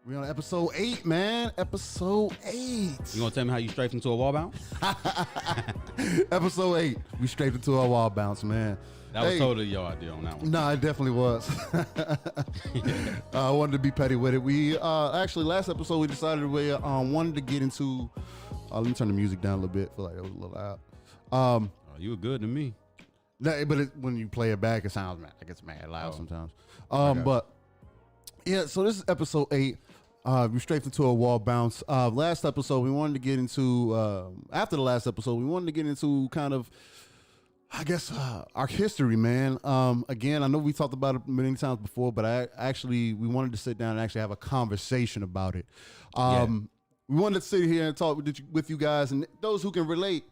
We on episode 8, man. Episode 8. You gonna tell me how you strafed into a wall bounce? Episode 8. We straight into a wall bounce, man. That was totally your idea on that one. No, it definitely was. I wanted to be petty with it. We actually last episode we decided we wanted to get into. Let me turn the music down a little bit. I feel like it was a little loud. You were good to me. But when you play it back, it sounds mad. It gets mad loud sometimes. Okay. But yeah, so this is episode 8. We straight into a wall bounce. Last episode, we wanted to get into, after the last episode, we wanted to get into kind of, I guess, our history, man. Again, I know we talked about it many times before, but we wanted to sit down and actually have a conversation about it. We wanted to sit here and talk with you guys and those who can relate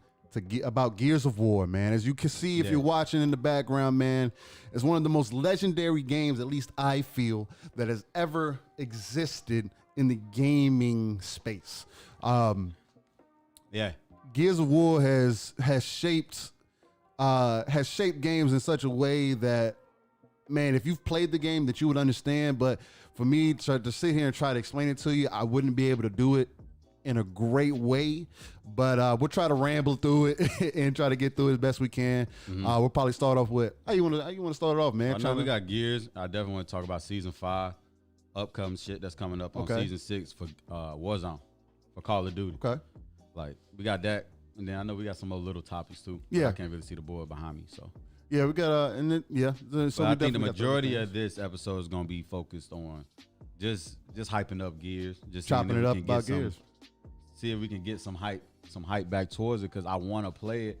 about Gears of War, man. As you can see, if you're watching in the background, man, it's one of the most legendary games, at least I feel, that has ever existed in the gaming space. Gears of War has shaped games in such a way that, man, if you've played the game, that you would understand. But for me to sit here and try to explain it to you, I wouldn't be able to do it in a great way. But we'll try to ramble through it and try to get through it as best we can. We'll probably start off with how you want to start it off, man. I know we got Gears. I definitely want to talk about season 5, upcoming shit that's coming up on season 6 for Warzone, for Call of Duty. Okay, like we got that, and then I know we got some other little topics too. Yeah, I can't really see the board behind me, so yeah, we got and then so I think the majority of this episode is gonna be focused on just hyping up Gears, just chopping it up about Gears. See if we can get some hype back towards it, because I want to play it.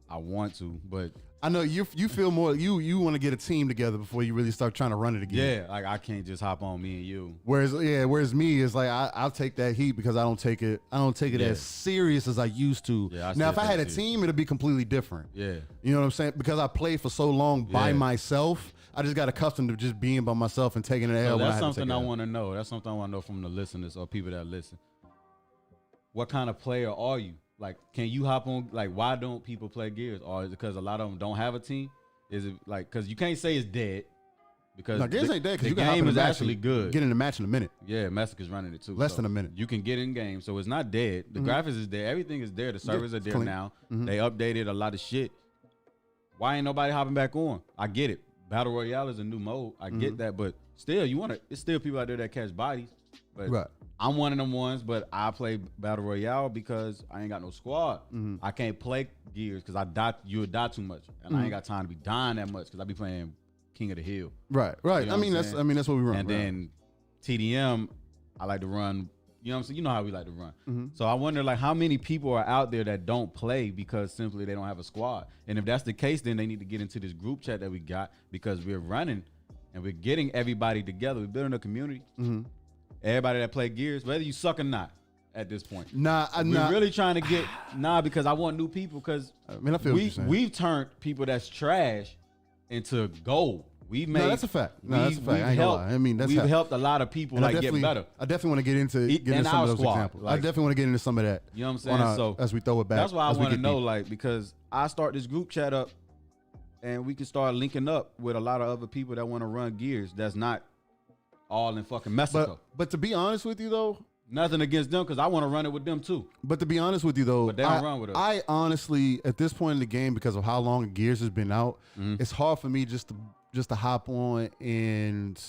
I want to, but I know you feel more you want to get a team together before you really start trying to run it again. Yeah, like I can't just hop on me and you. Whereas me is like I'll take that heat because I don't take it as serious as I used to. Yeah, now if I had a team, it'd be completely different. Yeah, you know what I'm saying? Because I played for so long by myself, I just got accustomed to just being by myself and taking it L. That's something I want to know. That's something I want to know from the listeners or people that listen. What kind of player are you? Like, can you hop on? Like, why don't people play Gears? Or is it because a lot of them don't have a team? Is it like, because you can't say it's dead? Because Gears ain't dead. The game is actually good. Get in the match in a minute. Yeah, Massacre's running it too. Less than a minute. You can get in game, so it's not dead. The graphics is there. Everything is there. The servers are there clean. now. They updated a lot of shit. Why ain't nobody hopping back on? I get it. Battle Royale is a new mode. I get that, but still, it's still people out there that catch bodies. But I'm one of them ones, but I play Battle Royale because I ain't got no squad. I can't play Gears because you would die too much, and I ain't got time to be dying that much because I be playing King of the Hill. Right. You know that's what we run. And then TDM, I like to run. You know what I'm saying? You know how we like to run. So I wonder, like, how many people are out there that don't play because simply they don't have a squad? And if that's the case, then they need to get into this group chat that we got, because we're running and we're getting everybody together. We're building a community. Everybody that play Gears, whether you suck or not, at this point. We're really trying to get because I want new people, because I feel we've turned people that's trash into gold. We've made that's a fact. That's a fact. I ain't gonna lie. I mean, we've helped a lot of people get better. I definitely want to get into some of those examples. I definitely want to get into some of that. You know what I'm saying? So as we throw it back, that's why I want to know, like, because I start this group chat up, and we can start linking up with a lot of other people that want to run Gears. That's not all in fucking Mexico. But to be honest with you, though, nothing against them, because I want to run it with them too. But to be honest with you, though, but they don't run with us. I honestly, at this point in the game, because of how long Gears has been out, it's hard for me just to hop on and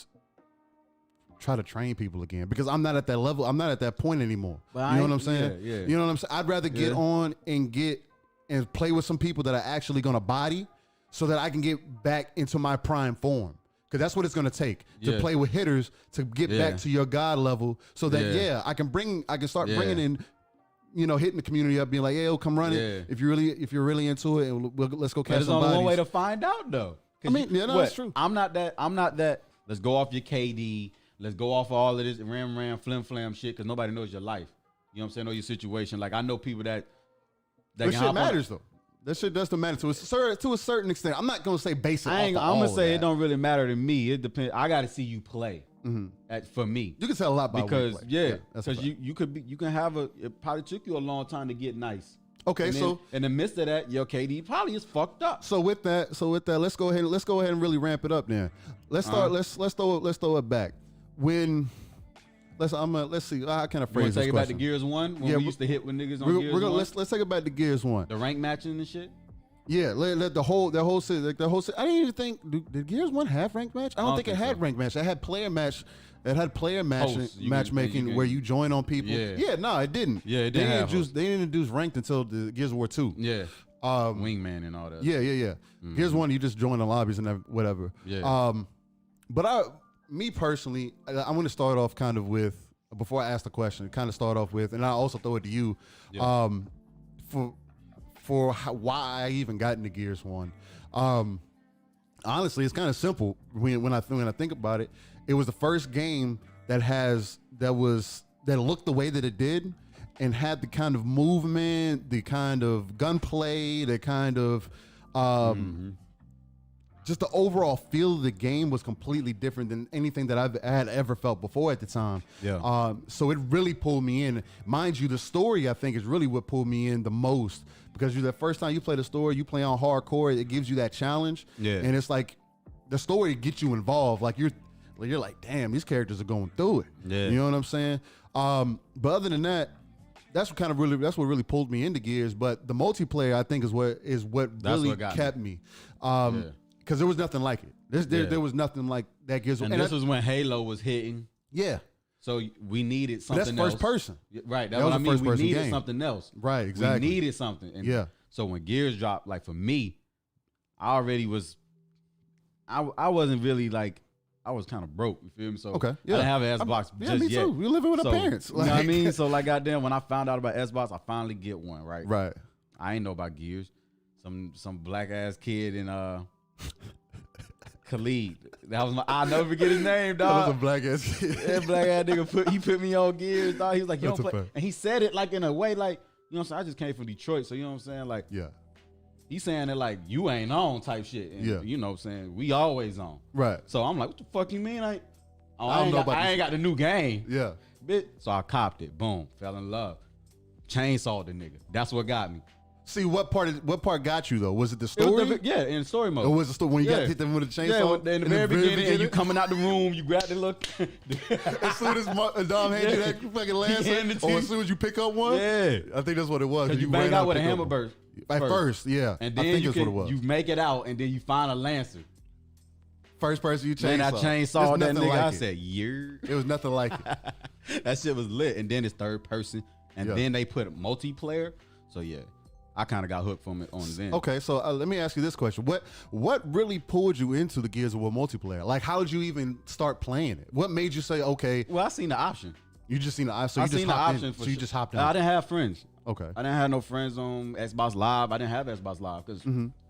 try to train people again, because I'm not at that level. I'm not at that point anymore. You know what I'm saying? Yeah. You know what I'm saying? I'd rather get on and play with some people that are actually going to body, so that I can get back into my prime form. Because that's what it's going to take to play with hitters to get back to your God level, so that I can start bringing in, hitting the community up, being like, "Hey, come run it if you're really into it, and let's go catch There's some bodies." only one way to find out, though. I mean, that's true. I'm not that. Let's go off your KD. Let's go off of all of this ram flim flam shit, because nobody knows your life. You know what I'm saying? Know your situation. Like, I know people that shit matters though. That shit doesn't matter to a certain extent. I'm not gonna say basic. I'm gonna say it don't really matter to me. It depends. I got to see you play. For me, you can tell a lot by because you can have it probably took you a long time to get nice. Okay, and so in the midst of that, your KD probably is fucked up. So with that, let's go ahead and really ramp it up then. Let's start. Let's throw it back. When Let's see. How can I You phrase want to this take it back to question? Gears 1 when we used to hit with niggas on Gears 1? Let's take it back to Gears 1. The rank matching and shit. Yeah, let the whole I didn't even think did Gears 1 have ranked match? I don't think it had ranked match. It had player match. It had player matchmaking where you join on people. Yeah, no, it didn't. Yeah, it didn't. They didn't introduce ranked until the Gears of War 2. Yeah. Wingman and all that. Yeah. Mm-hmm. Gears 1, you just join the lobbies and whatever. Yeah. But me personally, I want to start off kind of with, before I ask the question, kind of start off with, and I also throw it to you, for why I even got into Gears 1. Honestly, it's kind of simple when I think about it. It was the first game that looked the way that it did and had the kind of movement, the kind of gunplay, the kind of just the overall feel of the game was completely different than anything that I had ever felt before at the time. Yeah. So it really pulled me in. Mind you, the story I think is really what pulled me in the most, because the first time you play the story, you play on hardcore, it gives you that challenge. Yeah. And it's like the story gets you involved. Like you're like, damn, these characters are going through it. Yeah. You know what I'm saying? But other than that, that's what really pulled me into Gears. But the multiplayer, I think, is what really kept me. Because there was nothing like it. There was nothing like that Gears. And this was when Halo was hitting. Yeah. So we needed something else. That's first person. Right. That's what I mean. We needed something else. Right, exactly. We needed something. And so when Gears dropped, like for me, I already was, I wasn't really like, I was kind of broke. You feel me? So I didn't have an Xbox just me yet. too. We living with our parents. You know what I mean? So like, goddamn, when I found out about Xbox, I finally get one, right? Right. I ain't know about Gears. Some black ass kid in Khalid. That was I'll never forget his name, dog. That was a black ass kid. That black ass nigga put me on Gears, dog. He was like, you don't play. And he said it like in a way like, you know what I'm saying? I just came from Detroit, so you know what I'm saying? Like, he's saying it like you ain't on type shit. And you know what I'm saying? We always on. Right. So I'm like, what the fuck you mean? I ain't got the new game. Yeah. Bitch. So I copped it. Boom. Fell in love. Chainsawed the nigga. That's what got me. See, what part got you though? Was it the story? In story mode. Or was the story when you got hit them with a chainsaw? Yeah, in the very beginning, and you coming out the room, you grab the look. As soon as Dom handed you that fucking lance, or as soon as you pick up one, I think that's what it was. You bang out with a hammer burst. At first, yeah. And then I think that's what it was. You make it out, and then you find a lancer. First person you chainsaw. Man, I chainsawed that nigga. I said, yeah. It was nothing like it. That shit was lit. And then it's third person, and then they put multiplayer. So yeah. I kind of got hooked from it on then. Okay, so let me ask you this question: What really pulled you into the Gears of War multiplayer? Like, how did you even start playing it? What made you say, okay? Well, I seen the option. You just seen the option. So you just hopped in. I didn't have friends. Okay. I didn't have no friends on Xbox Live. I didn't have Xbox Live because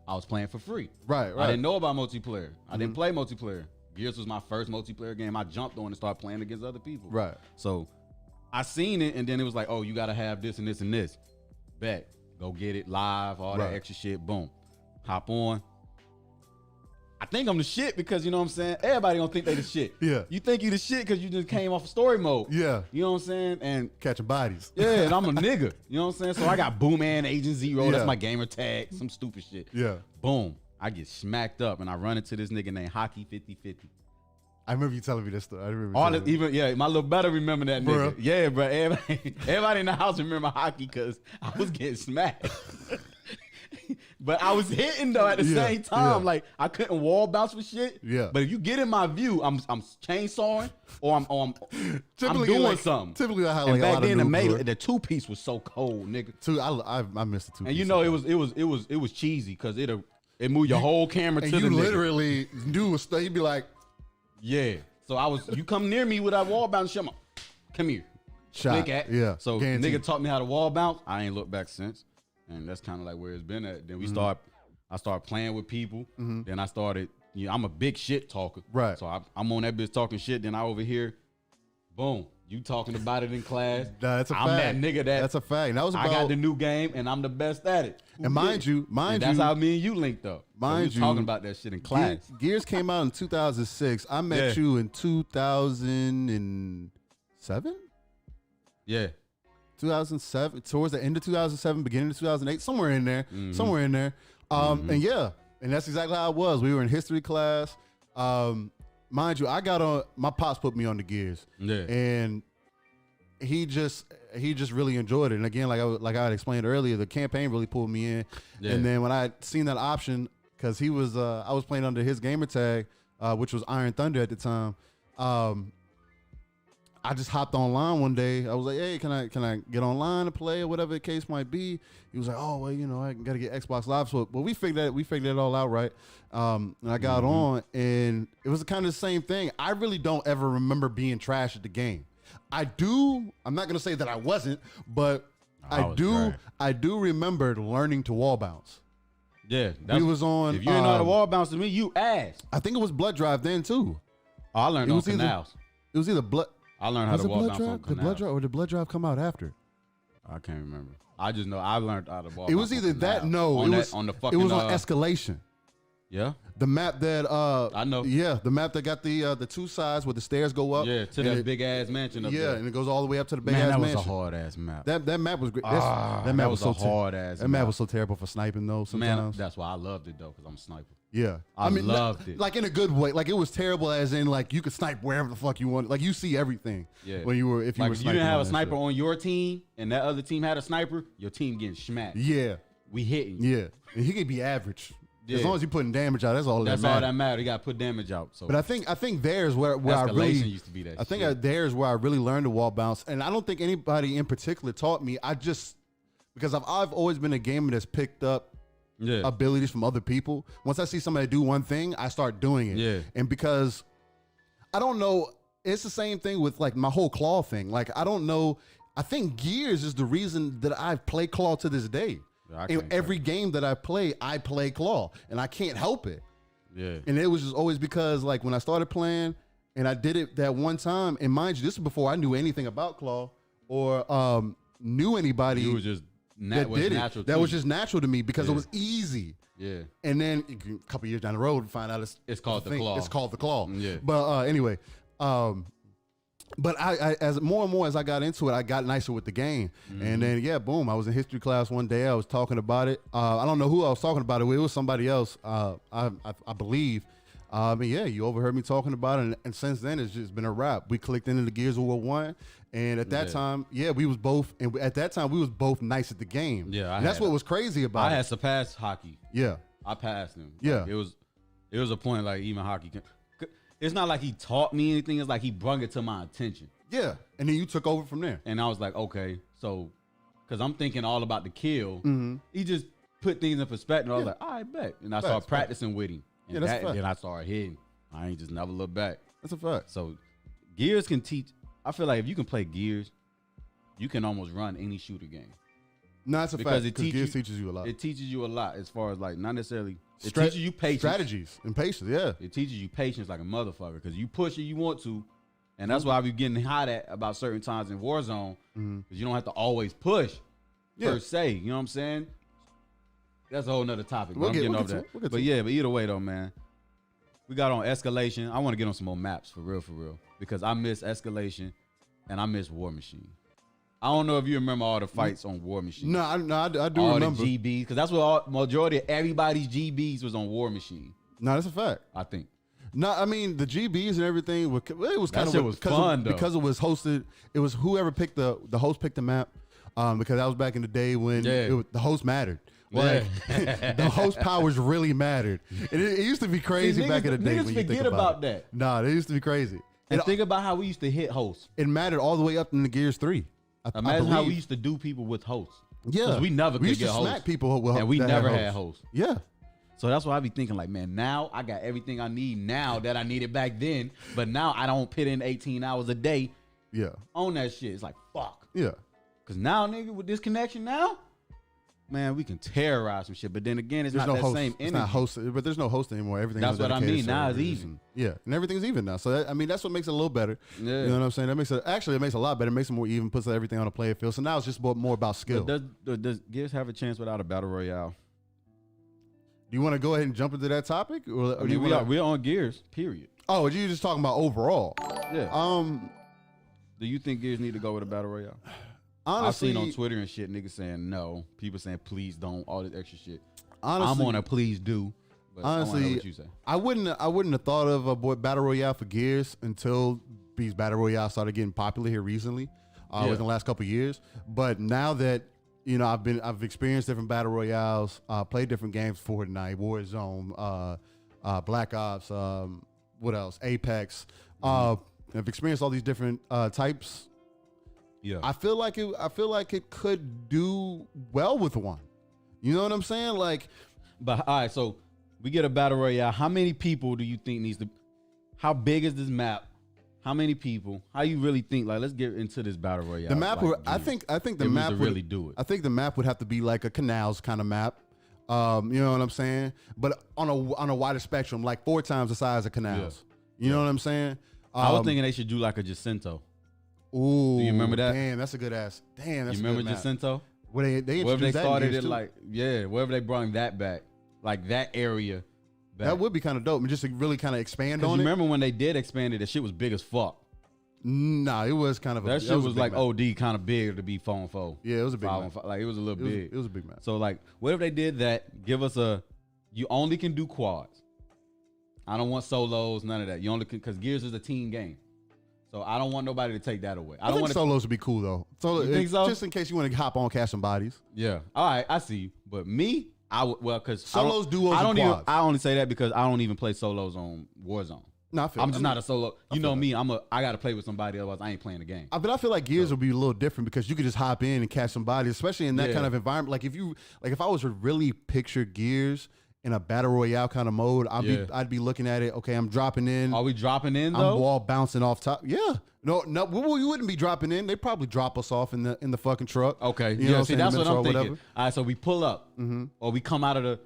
I was playing for free. Right. I didn't know about multiplayer. I didn't play multiplayer. Gears was my first multiplayer game. I jumped on and started playing against other people. Right. So I seen it, and then it was like, oh, you got to have this and this and this. Bet. Go get it live, all that extra shit. Boom. Hop on. I think I'm the shit because, you know what I'm saying? Everybody don't think they the shit. Yeah. You think you the shit because you just came off of story mode. Yeah. You know what I'm saying? And catching bodies. Yeah, and I'm a nigga. You know what I'm saying? So I got Boom Man, Agent Zero. That's my gamer tag. Some stupid shit. Yeah. Boom. I get smacked up and I run into this nigga named Hockey 5050. I remember you telling me this story. I remember. My little brother remember that nigga. Yeah, bro. Everybody in the house remember Hockey because I was getting smacked. But I was hitting though at the same time. Like I couldn't wall bounce for shit. Yeah. But if you get in my view, I'm chainsawing or I'm doing like, something. Typically, I had like back then the 2-piece was so cold, nigga. I missed the 2-piece. And you know it was cheesy because it moved your whole camera to the nigga. And you literally do a stuff. You'd be like. Yeah. So you come near me with that wall bounce shit. Come here. Shot. Yeah. So nigga taught me how to wall bounce. I ain't looked back since. And that's kind of like where it's been at. Then I started playing with people. Then I started, I'm a big shit talker. Right. So I'm on that bitch talking shit. Then I over here, boom. You talking about it in class. That's a fact. I'm that nigga that's a fact. That was I got the new game and I'm the best at it. And mind you, that's how me and you linked up. Mind you, talking about that shit in class. Gears came out in 2006. I met you in 2007. Yeah. 2007, towards the end of 2007, beginning of 2008, somewhere in there. And that's exactly how it was. We were in history class. Mind you, I got on, my pops put me on the Gears. Yeah. And he just really enjoyed it. And again, like I had explained earlier, the campaign really pulled me in. Yeah. And then when I seen that option, because he was I was playing under his gamer tag, which was Iron Thunder at the time. I just hopped online one day. I was like, "Hey, can I get online to play or whatever the case might be?" He was like, "Oh, well, I got to get Xbox Live." So, but we figured it all out, right? And I got on, and it was kind of the same thing. I really don't ever remember being trash at the game. I do. I'm not gonna say that I wasn't, but I do remember learning to wall bounce. Yeah, we was on. If you didn't know how to wall bounce to me, you ass. I think it was Blood Drive then too. Oh, I learned on canals. It was either Blood. I learned how to wall bounce on the Blood Drive, or did Blood Drive come out after? I can't remember. I just know I learned how to wall bounce. It was either that. No, it was on Escalation. Yeah. The map that I know. Yeah, the map that got the two sides where the stairs go up. Yeah, to that big ass mansion up there. Yeah, and it goes all the way up to the big ass mansion. That was a hard ass map. That map was great. That map was so hard ass. That map was so terrible for sniping though. Sometimes. Man, that's why I loved it though, because I'm a sniper. Yeah, I mean, loved it. Like in a good way. Like it was terrible, as in like you could snipe wherever the fuck you want. Like you see everything. Yeah. When you were if you like were if you didn't have a sniper on your team and that other team had a sniper, your team getting smacked. Yeah. We hitting. Yeah, and he could be average. Yeah. As long as you're putting damage out, that's all that matters. That's all that matters. You got to put damage out. So. But I think there's where I really used to be that. I think there's where I really learned to wall bounce, and I don't think anybody in particular taught me. I just because I've always been a gamer that's picked up abilities from other people. Once I see somebody do one thing, I start doing it. Yeah. And because I don't know, it's the same thing with like my whole claw thing. Like I don't know. I think Gears is the reason that I play claw to this day. In every game that I play claw, and I can't help it. Yeah. And it was just always because, like, when I started playing, and I did it that one time, and mind you, this is before I knew anything about claw or knew anybody. You was just that did it. That was just natural to me because it was easy. Yeah. And then a couple years down the road, we find out it's called the claw. It's called the claw. Yeah. But anyway. But I as more and more as I got into it, I got nicer with the game. And then, boom, I was in history class one day. I was talking about it. I don't know who I was talking about it with. It was somebody else, I believe. You overheard me talking about it. And since then, it's just been a wrap. We clicked into the Gears of War 1. And at that time, we was both. And at that time, we was both nice at the game. Yeah, and that's what was crazy about it. I had surpassed hockey. Yeah. I passed him. Yeah. Like, it was a point like even hockey can. It's not like he taught me anything. It's like he brought it to my attention. Yeah. And then you took over from there. And I was like, okay, so, because I'm thinking all about the kill. He just put things in perspective. I was like, all right, bet. And I started practicing with him. And, and then I started hitting. I ain't just never looked back. That's a fact. So Gears can teach. I feel like if you can play Gears, you can almost run any shooter game. No, that's a fact. Because Gears teaches you a lot. It teaches you a lot as far as like not necessarily. It teaches you patience. Strategies and patience, yeah. It teaches you patience like a motherfucker because you push it, you want to. And that's why I be getting hot at about certain times in Warzone because you don't have to always push per se. You know what I'm saying? That's a whole nother topic. I'm getting off that. But either way though, man. We got on Escalation. I want to get on some more maps for real. Because I miss Escalation and I miss War Machine. I don't know if you remember all the fights on War Machine. No, I do remember. All the GBs. Because that's what majority of everybody's GBs was on War Machine. No, that's a fact. I think. No, I mean the GBs and everything. It was kind of fun though because it was hosted. It was whoever picked the host picked the map. Because that was back in the day when the host mattered. Like the host powers really mattered. It used to be crazy back in the day. Niggas when you forget think about that. Nah, it used to be crazy. And think about how we used to hit hosts. It mattered all the way up in the Gears 3. Imagine how we used to do people with hosts. Yeah, because we never could get hosts. Smack people with, and we never had hosts. Yeah. So that's why I be thinking like, man, now I got everything I need now that I needed back then. But now I don't put in 18 hours a day. Yeah. On that shit. It's like, fuck. Yeah. Because now, nigga, with this connection now, man, we can terrorize some shit. But then again, it's not that same energy. It's not hosted, but there's no host anymore. Everything. That's what I mean. Now it's even. And everything's even now. So that's what makes it a little better. Yeah. You know what I'm saying? That makes it a lot better. It makes it more even. Puts everything on a player field. So now it's just more about skill. Does Gears have a chance without a battle royale? Do you want to go ahead and jump into that topic, or we're on Gears. Period. Oh, you just talking about overall? Yeah. Do you think Gears need to go with a battle royale? Honestly, I've seen on Twitter and shit niggas saying no. People saying please don't. All this extra shit. Honestly, I'm on a please do. But honestly, I know what you say. I wouldn't have thought of a battle royale for Gears until these battle royale started getting popular here recently. within the last couple of years. But now that I've experienced different battle royales, played different games, Fortnite, Warzone, Black Ops, what else? Apex. I've experienced all these different types. Yeah, I feel like it could do well with one. You know what I'm saying? Like, but all right, so we get a battle royale. How many people do you think needs to? How big is this map? How many people? How you really think? Like, let's get into this battle royale. The map, like, I think the map would really do it. I think the map would have to be like a canals kind of map. You know what I'm saying? But on a wider spectrum, like 4 times the size of canals. Yeah. You know what I'm saying? I was thinking they should do like a Jacinto. Ooh, do you remember that? Damn, that's a good ass. Damn, that's you a good remember map. Jacinto? Where they wherever they that started it, too. like wherever they brought that back, like that area. Back. That would be kind of dope, and just to really kind of expand on it. Remember when they did expand it? That shit was big as fuck. Nah, it was kind of that shit was like map. OD kind of big to be 4-on-4. Yeah, it was a big map. Like it was a little big. It was a big map. So like, what if they did that? Give us you only can do quads. I don't want solos, none of that. You only can, because Gears is a team game. So I don't want nobody to take that away. I think solos would be cool though. You think so? Just in case you want to hop on, catch some bodies. Yeah. All right, I see you. But me, I would because solos, duos, and quads. I only say that because I don't even play solos on Warzone. No, I'm just not a solo. You know me. I got to play with somebody, otherwise I ain't playing the game. But I feel like Gears would be a little different because you could just hop in and catch some bodies, especially in that kind of environment. Like if I was to really picture Gears in a battle royale kind of mode, I'd be looking at it. Okay, I'm dropping in. Are we dropping in though? I'm wall bouncing off top. Yeah. No, we wouldn't be dropping in. They probably drop us off in the fucking truck. Okay. You know see, that's what I'm thinking. Whatever. All right, so we pull up, or we come out of the.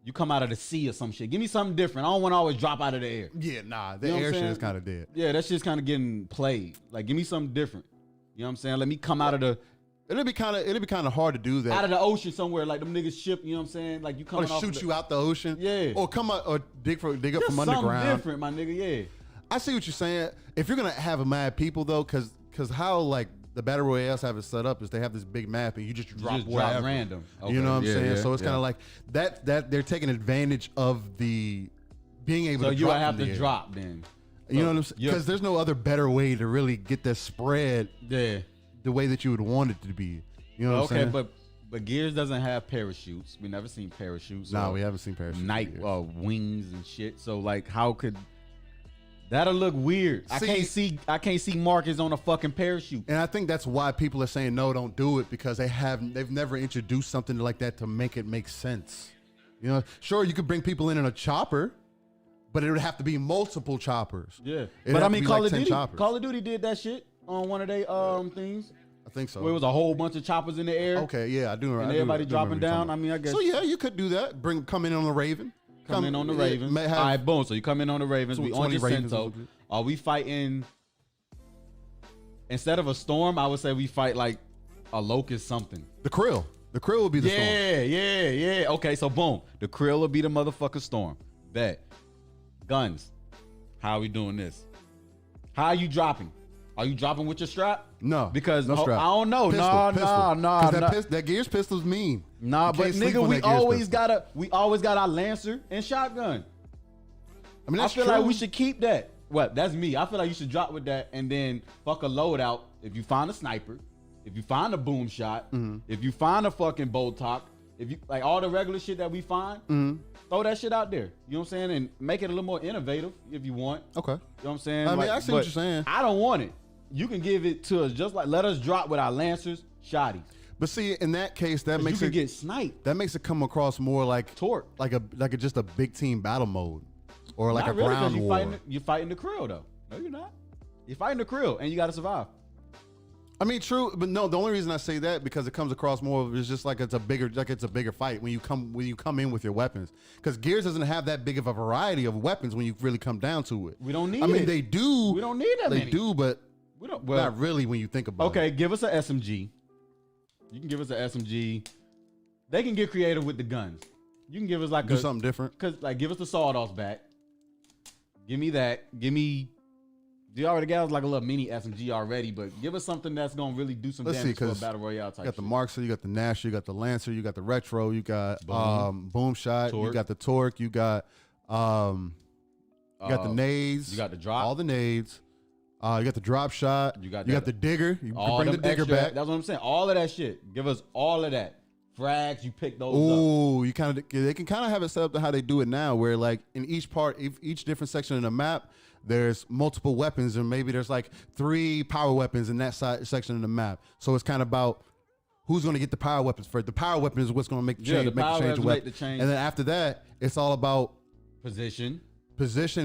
You come out of the sea or some shit. Give me something different. I don't want to always drop out of the air. Yeah, nah, the air shit is kind of dead. Yeah, that shit's kind of getting played. Like, give me something different. You know what I'm saying? Let me come out of the. It'd be kind of hard to do that. Out of the ocean somewhere, like them niggas ship. You know what I'm saying? Like you come. Or shoot you out the ocean. Yeah. Or come out or dig up from something underground. Different, my nigga. Yeah. I see what you're saying. If you're gonna have a mad people though, because how like the battle royales have it set up is they have this big map and you just drop random. Okay. You know what I'm saying? Yeah, so it's kind of like that they're taking advantage of the being able to drop. So you have to drop then. You know what I'm saying? Because there's no other better way to really get that spread the way that you would want it to be. You know what I'm saying? Okay, but Gears doesn't have parachutes. We never seen parachutes. No, we haven't seen parachutes. Night wings and shit. So like, how could that'll look weird? I can't see Marcus on a fucking parachute. And I think that's why people are saying no, don't do it, because they've never introduced something like that to make it make sense. You know, sure you could bring people in a chopper, but it would have to be multiple choppers. Yeah, but I mean, Call of Duty did that shit on one of their things. I think so. Where it was a whole bunch of choppers in the air. Okay, yeah, I do remember. And everybody dropping down. I mean, I guess. So yeah, you could do that. Come in on the Raven. Come in on the Ravens. All right, boom. So you come in on the Ravens. We on Jacinto. Are we fighting? Instead of a storm, I would say we fight like a locust something. The Krill. The Krill will be the storm. Yeah. Okay, so boom. The Krill will be the motherfucking storm. Bet. Guns. How are we doing this? How are you dropping? Are you dropping with your strap? No. Because no strap. I don't know. Nah. That Gears pistol's mean. Nah, but nigga, we always got our Lancer and shotgun. I mean, that's I feel true. like we should keep that. Well, that's me. I feel like you should drop with that and then fuck a loadout. If you find a sniper, if you find a boom shot, if you find a fucking bolt talk, if you like all the regular shit that we find, throw that shit out there. You know what I'm saying? And make it a little more innovative if you want. Okay. You know what I'm saying? I mean, I see what you're saying. I don't want it. You can give it to us just like let us drop with our Lancers, shotties. But see, in that case, that makes it get sniped. That makes it come across more like torque, like just a big team battle mode, or like not a really, ground war. You're fighting the Krill though. No, you're not. You're fighting the Krill, and you got to survive. I mean, true, but no. The only reason I say that because it comes across more of it's just like it's a bigger fight when you come in with your weapons. Because Gears doesn't have that big of a variety of weapons when you really come down to it. We don't need. I mean, they do. We don't need that many. They do, but we don't. Well, not really when you think about it. Okay, give us an SMG. You can give us an SMG. They can get creative with the guns. You can give us do something different. Give us the sawed-offs back. Give me that. Give me. You already got like a little mini SMG already, but give us something that's gonna really do some damage for a battle royale type. You got the Markster, you got the Nasher, you got the Lancer, you got the Retro, you got Boom Shot, you got the Torque, you got the nades, you got the drop, all the nades. You got the drop shot. You got the digger. You can bring the digger back. That's what I'm saying. All of that shit. Give us all of that. Frags, you pick those up. Ooh, they can kind of have it set up to how they do it now, where like in each different section of the map, there's multiple weapons, and maybe there's like 3 power weapons in that section of the map. So it's kind of about who's going to get the power weapons first. The power weapon is what's going to make the change. Make the change. And then after that, it's all about position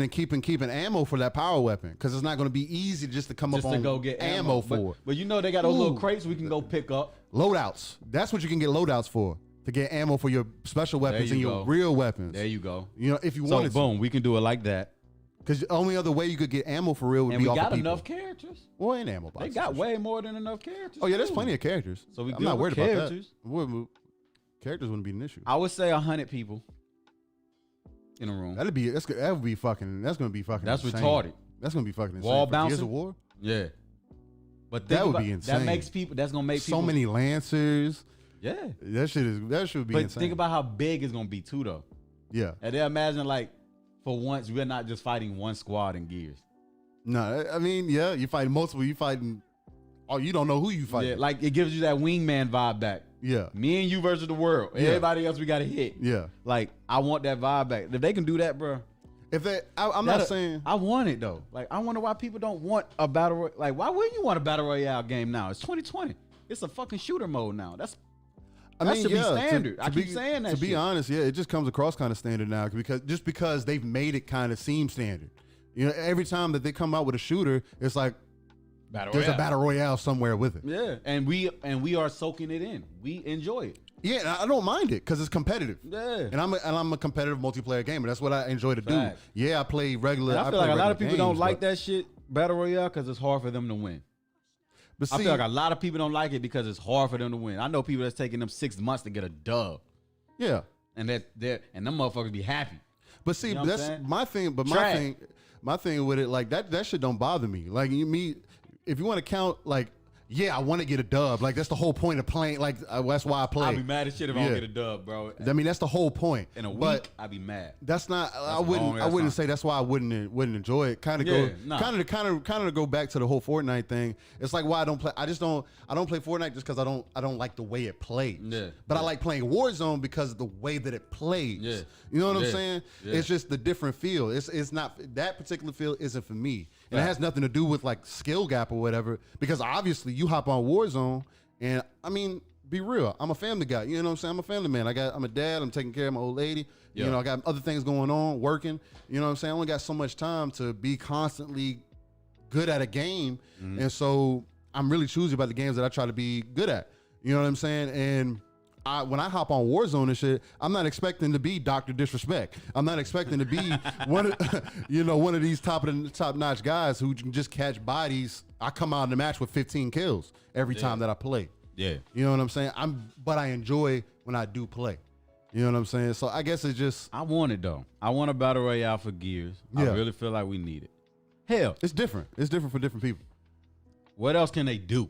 and keeping ammo for that power weapon, because it's not going to be easy just to come up on go get ammo for. But you know they got those little crates we can go pick up. Loadouts. That's what you can get loadouts for, to get ammo for your special weapons and your real weapons. There you go. You know, if you wanted to. Boom, we can do it like that. Because the only other way you could get ammo for real would be off of people. And we got enough characters. Well, ain't ammo boxes. They got way more than enough characters. Oh yeah, there's plenty of characters. So I'm not worried about that. Characters wouldn't be an issue. I would say 100 people in a room. That's gonna be fucking. That's insane. retarded. That's gonna be fucking insane. Wall bouncing. Gears of War. Yeah. But that would be insane. That makes people. That's gonna make so many Lancers. Yeah. That should be insane. But think about how big it's gonna be too, though. Yeah. And then imagine, like, for once we're not just fighting one squad in Gears. No, I mean, yeah, you fighting multiple. You fighting. Oh, you don't know who you fighting. Yeah, like it gives you that wingman vibe back. Yeah. Me and you versus the world. Yeah. Everybody else we got to hit. Yeah. Like, I want that vibe back. If they can do that, bro. I'm not saying. I want it, though. Like, I wonder why people don't want a battle royale. Like, why wouldn't you want a battle royale game now? It's 2020. It's a fucking shooter mode now. That should be standard. I keep saying that. To be honest, yeah, it just comes across kind of standard now, because they've made it kind of seem standard. You know, every time that they come out with a shooter, it's like there's a battle royale somewhere with it. Yeah, and we are soaking it in. We enjoy it. Yeah, I don't mind it because it's competitive. Yeah, and I'm a competitive multiplayer gamer. That's what I enjoy to do. Yeah, I play regular. And I feel like a lot of people don't like that shit battle royale because it's hard for them to win. But I feel like a lot of people don't like it because it's hard for them to win. I know people that's taking them 6 months to get a dub. Yeah, and them motherfuckers be happy. But see, that's my thing. But my thing with it, like that shit don't bother me. Like if you want to count, like, yeah, I want to get a dub. Like, that's the whole point of playing. Like, that's why I play. I'd be mad as shit if I don't get a dub, bro. I mean, that's the whole point. In a week, I'd be mad. That's not. I wouldn't say that's why I wouldn't enjoy it. Kind of go back to the whole Fortnite thing. It's like why I don't play. I don't play Fortnite just because I don't like the way it plays. Yeah. But I like playing Warzone because of the way that it plays. Yeah. You know what I'm saying? Yeah. It's just the different feel. It's not that particular feel isn't for me. And it has nothing to do with like skill gap or whatever, because obviously you hop on Warzone and I mean, be real, I'm a family guy. You know what I'm saying? I'm a family man. I'm a dad. I'm taking care of my old lady. Yeah. You know, I got other things going on, working. You know what I'm saying? I only got so much time to be constantly good at a game. Mm-hmm. And so I'm really choosy about the games that I try to be good at. You know what I'm saying? And when I hop on Warzone and shit, I'm not expecting to be Dr. Disrespect. I'm not expecting to be one of these top notch guys who can just catch bodies. I come out in the match with 15 kills every time that I play. Yeah. You know what I'm saying? But I enjoy when I do play. You know what I'm saying? So I guess it's just, I want it though. I want a battle royale for Gears. Yeah. I really feel like we need it. Hell, it's different. It's different for different people. What else can they do?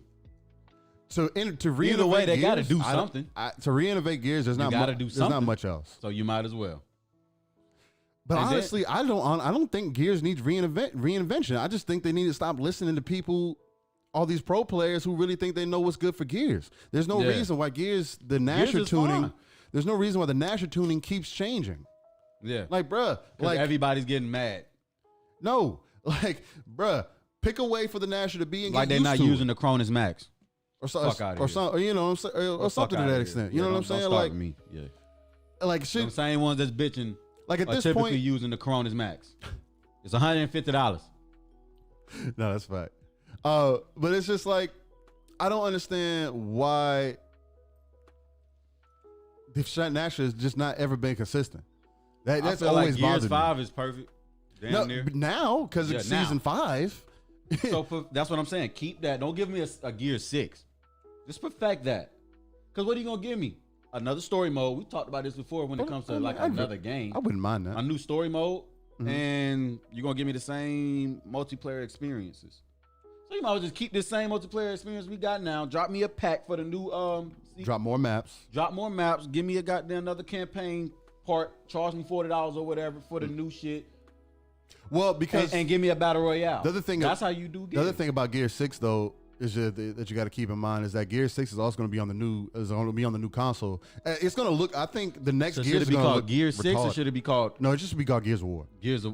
So to re-innovate either way, they got to Gears, do something. To re-innovate Gears, there's not much else. So you might as well. But honestly, I don't think Gears needs reinvention. I just think they need to stop listening to people, all these pro players who really think they know what's good for Gears. There's no reason why Gears, the Nasher tuning, there's no reason why the Nasher tuning keeps changing. Yeah. Like, bruh. Like, everybody's getting mad. No. Like, bruh, pick a way for the Nasher to be and like get used to they're not using the Cronus Max. Or something to that extent. You know what I'm saying? Like me. Yeah. Like shit. The same ones that's bitching. Like at this typically point, using the Cronus Max. It's $150. No, that's fact. But it's just like I don't understand why the Nasher has just not ever been consistent. That's always like bothered Gears 5 me. is perfect. Damn near. Now because it's season 5. So that's what I'm saying. Keep that. Don't give me a Gear 6. Just perfect that. Because what are you going to give me? Another story mode. We talked about this before when it comes to another game. I wouldn't mind that. A new story mode. Mm-hmm. And you're going to give me the same multiplayer experiences. So you might as well just keep this same multiplayer experience we got now. Drop me a pack for the new... drop more maps. Drop more maps. Give me a goddamn another campaign part. Charge me $40 or whatever for the new shit. Well, because and give me a battle royale. The other thing, that's how you do Gears. The other thing about Gear 6 though is that you got to keep in mind is that Gear 6 is also going to be on the new console. It's going to look. I think the next Gears is going to look Gear 6 or should it be called? No, it just should be called Gears of War.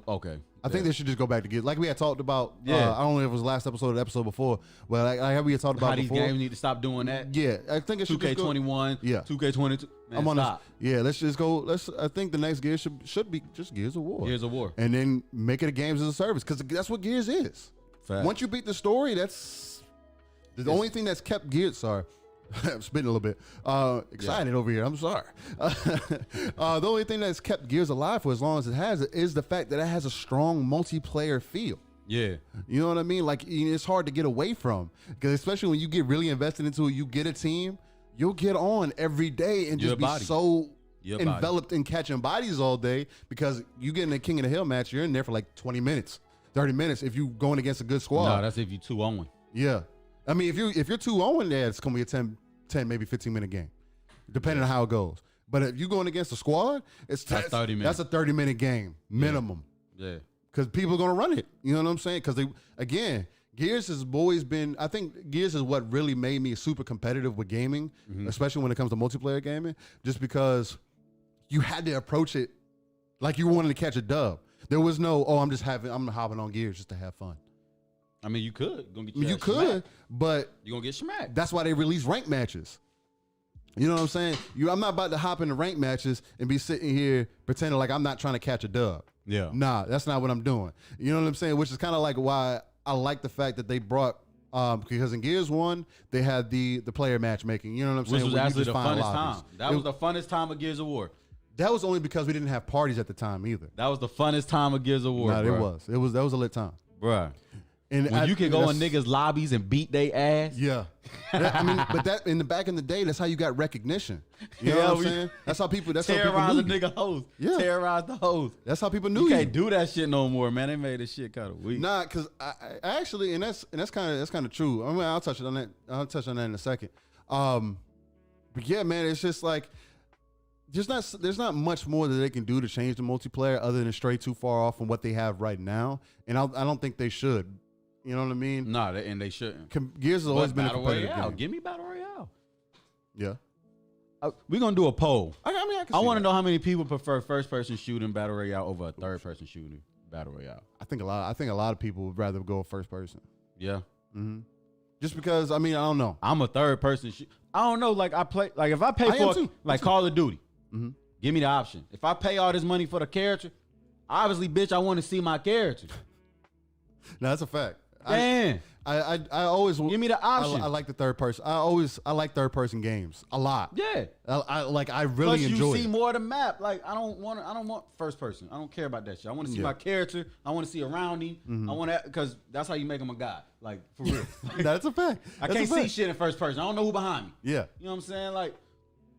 Okay. I think they should just go back to Gears, like we had talked about. Yeah. I don't know if it was last episode or the episode before, but like we had talked about how before. these games need to stop doing that. Yeah, I think it should 2K21. Yeah, 2K22. Man, I'm on stop. this. Yeah, let's just go. I think the next Gears should be just Gears of War. Gears of War, and then make it a games as a service because that's what Gears is. Fact. Once you beat the story, that's the only thing that's kept Gears. Sorry. I'm spitting a little bit. Excited over here. I'm sorry. The only thing that's kept Gears alive for as long as it has it is the fact that it has a strong multiplayer feel. Yeah. You know what I mean? Like, it's hard to get away from. Because especially when you get really invested into it, you get a team, you'll get on every day and just be so enveloped in catching bodies all day because you get in a King of the Hill match, you're in there for like 20 minutes, 30 minutes if you going against a good squad. No, that's if you 2-0. Yeah. I mean, if you're 2-0 there, it's going to be a 10, maybe 15-minute game, depending on how it goes. But if you're going against a squad, that's 30 minutes. That's a 30-minute game, minimum. Yeah. Because people are going to run it. You know what I'm saying? Because, again, Gears has always been, I think Gears is what really made me super competitive with gaming, especially when it comes to multiplayer gaming, just because you had to approach it like you wanted to catch a dub. There was no, I'm hopping on Gears just to have fun. I mean, you could. You could, but you're going to get smacked. That's why they release ranked matches. You know what I'm saying? I'm not about to hop into ranked matches and be sitting here pretending like I'm not trying to catch a dub. Yeah. Nah, that's not what I'm doing. You know what I'm saying? Which is kind of like why I like the fact that they brought, because in Gears 1, they had the player matchmaking. You know what I'm saying? Which was actually the funnest time. That was the funnest time of Gears of War. That was only because we didn't have parties at the time either. That was the funnest time of Gears of War, Nah, that was a lit time. Bruh. And when you can go in niggas' lobbies and beat they ass. Yeah. I mean, but that in the back in the day, that's how you got recognition. You know what I'm saying? That's how people. That's terrorize how people the nigga hoes. Yeah. Terrorize the hoes. That's how people knew you. Can't do that shit no more, man. They made this shit kind of weak. Nah, because I actually, and that's kind of true. I mean, I'll touch on that. I'll touch on that in a second. But yeah, man, it's just like there's not much more that they can do to change the multiplayer other than stray too far off from what they have right now, and I don't think they should. You know what I mean? Nah, and they shouldn't. Gears has always been a competitive game. Give me Battle Royale. Yeah. We're going to do a poll. I want to know how many people prefer first-person shooting Battle Royale over a third-person shooting Battle Royale. I think a lot of people would rather go first person. Yeah. Mm-hmm. Just because, I mean, I don't know. I'm a third-person I don't know. Like, if I pay for, like, Call of Duty, give me the option. If I pay all this money for the character, obviously, bitch, I want to see my character. No, that's a fact. Man, I always give me the option. I like the third person. I like third person games a lot. Yeah, I really enjoy. Plus, you see more of the map. Like I don't want first person. I don't care about that shit. I want to see my character. I want to see around him. I want to because that's how you make him a guy. Like for real. That's a fact. I can't see shit in first person. I don't know who behind me. Yeah, you know what I'm saying? Like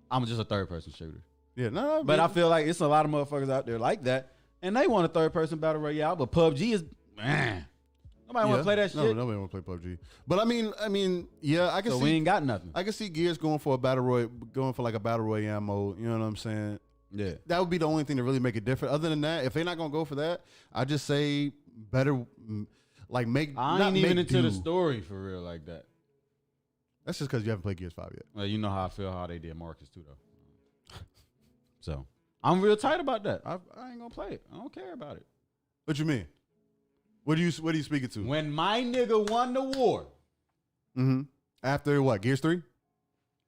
I'm just a third person shooter. Yeah, no, but I feel like it's a lot of motherfuckers out there like that, and they want a third person battle royale. But PUBG is man. Nobody want to play that shit. No, nobody want to play PUBG. But I mean, yeah, I can see. So we ain't got nothing. I can see Gears going for like a battle royale mode. You know what I'm saying? Yeah. That would be the only thing to really make it different. Other than that, if they're not gonna go for that, I just say better, like make. I ain't even into the story for real like that. That's just because you haven't played Gears 5 yet. Well, you know how I feel how they did Marcus too though. So I'm real tight about that. I ain't gonna play it. I don't care about it. What you mean? What are you speaking to? When my nigga won the war. Mm-hmm. After what? Gears 3?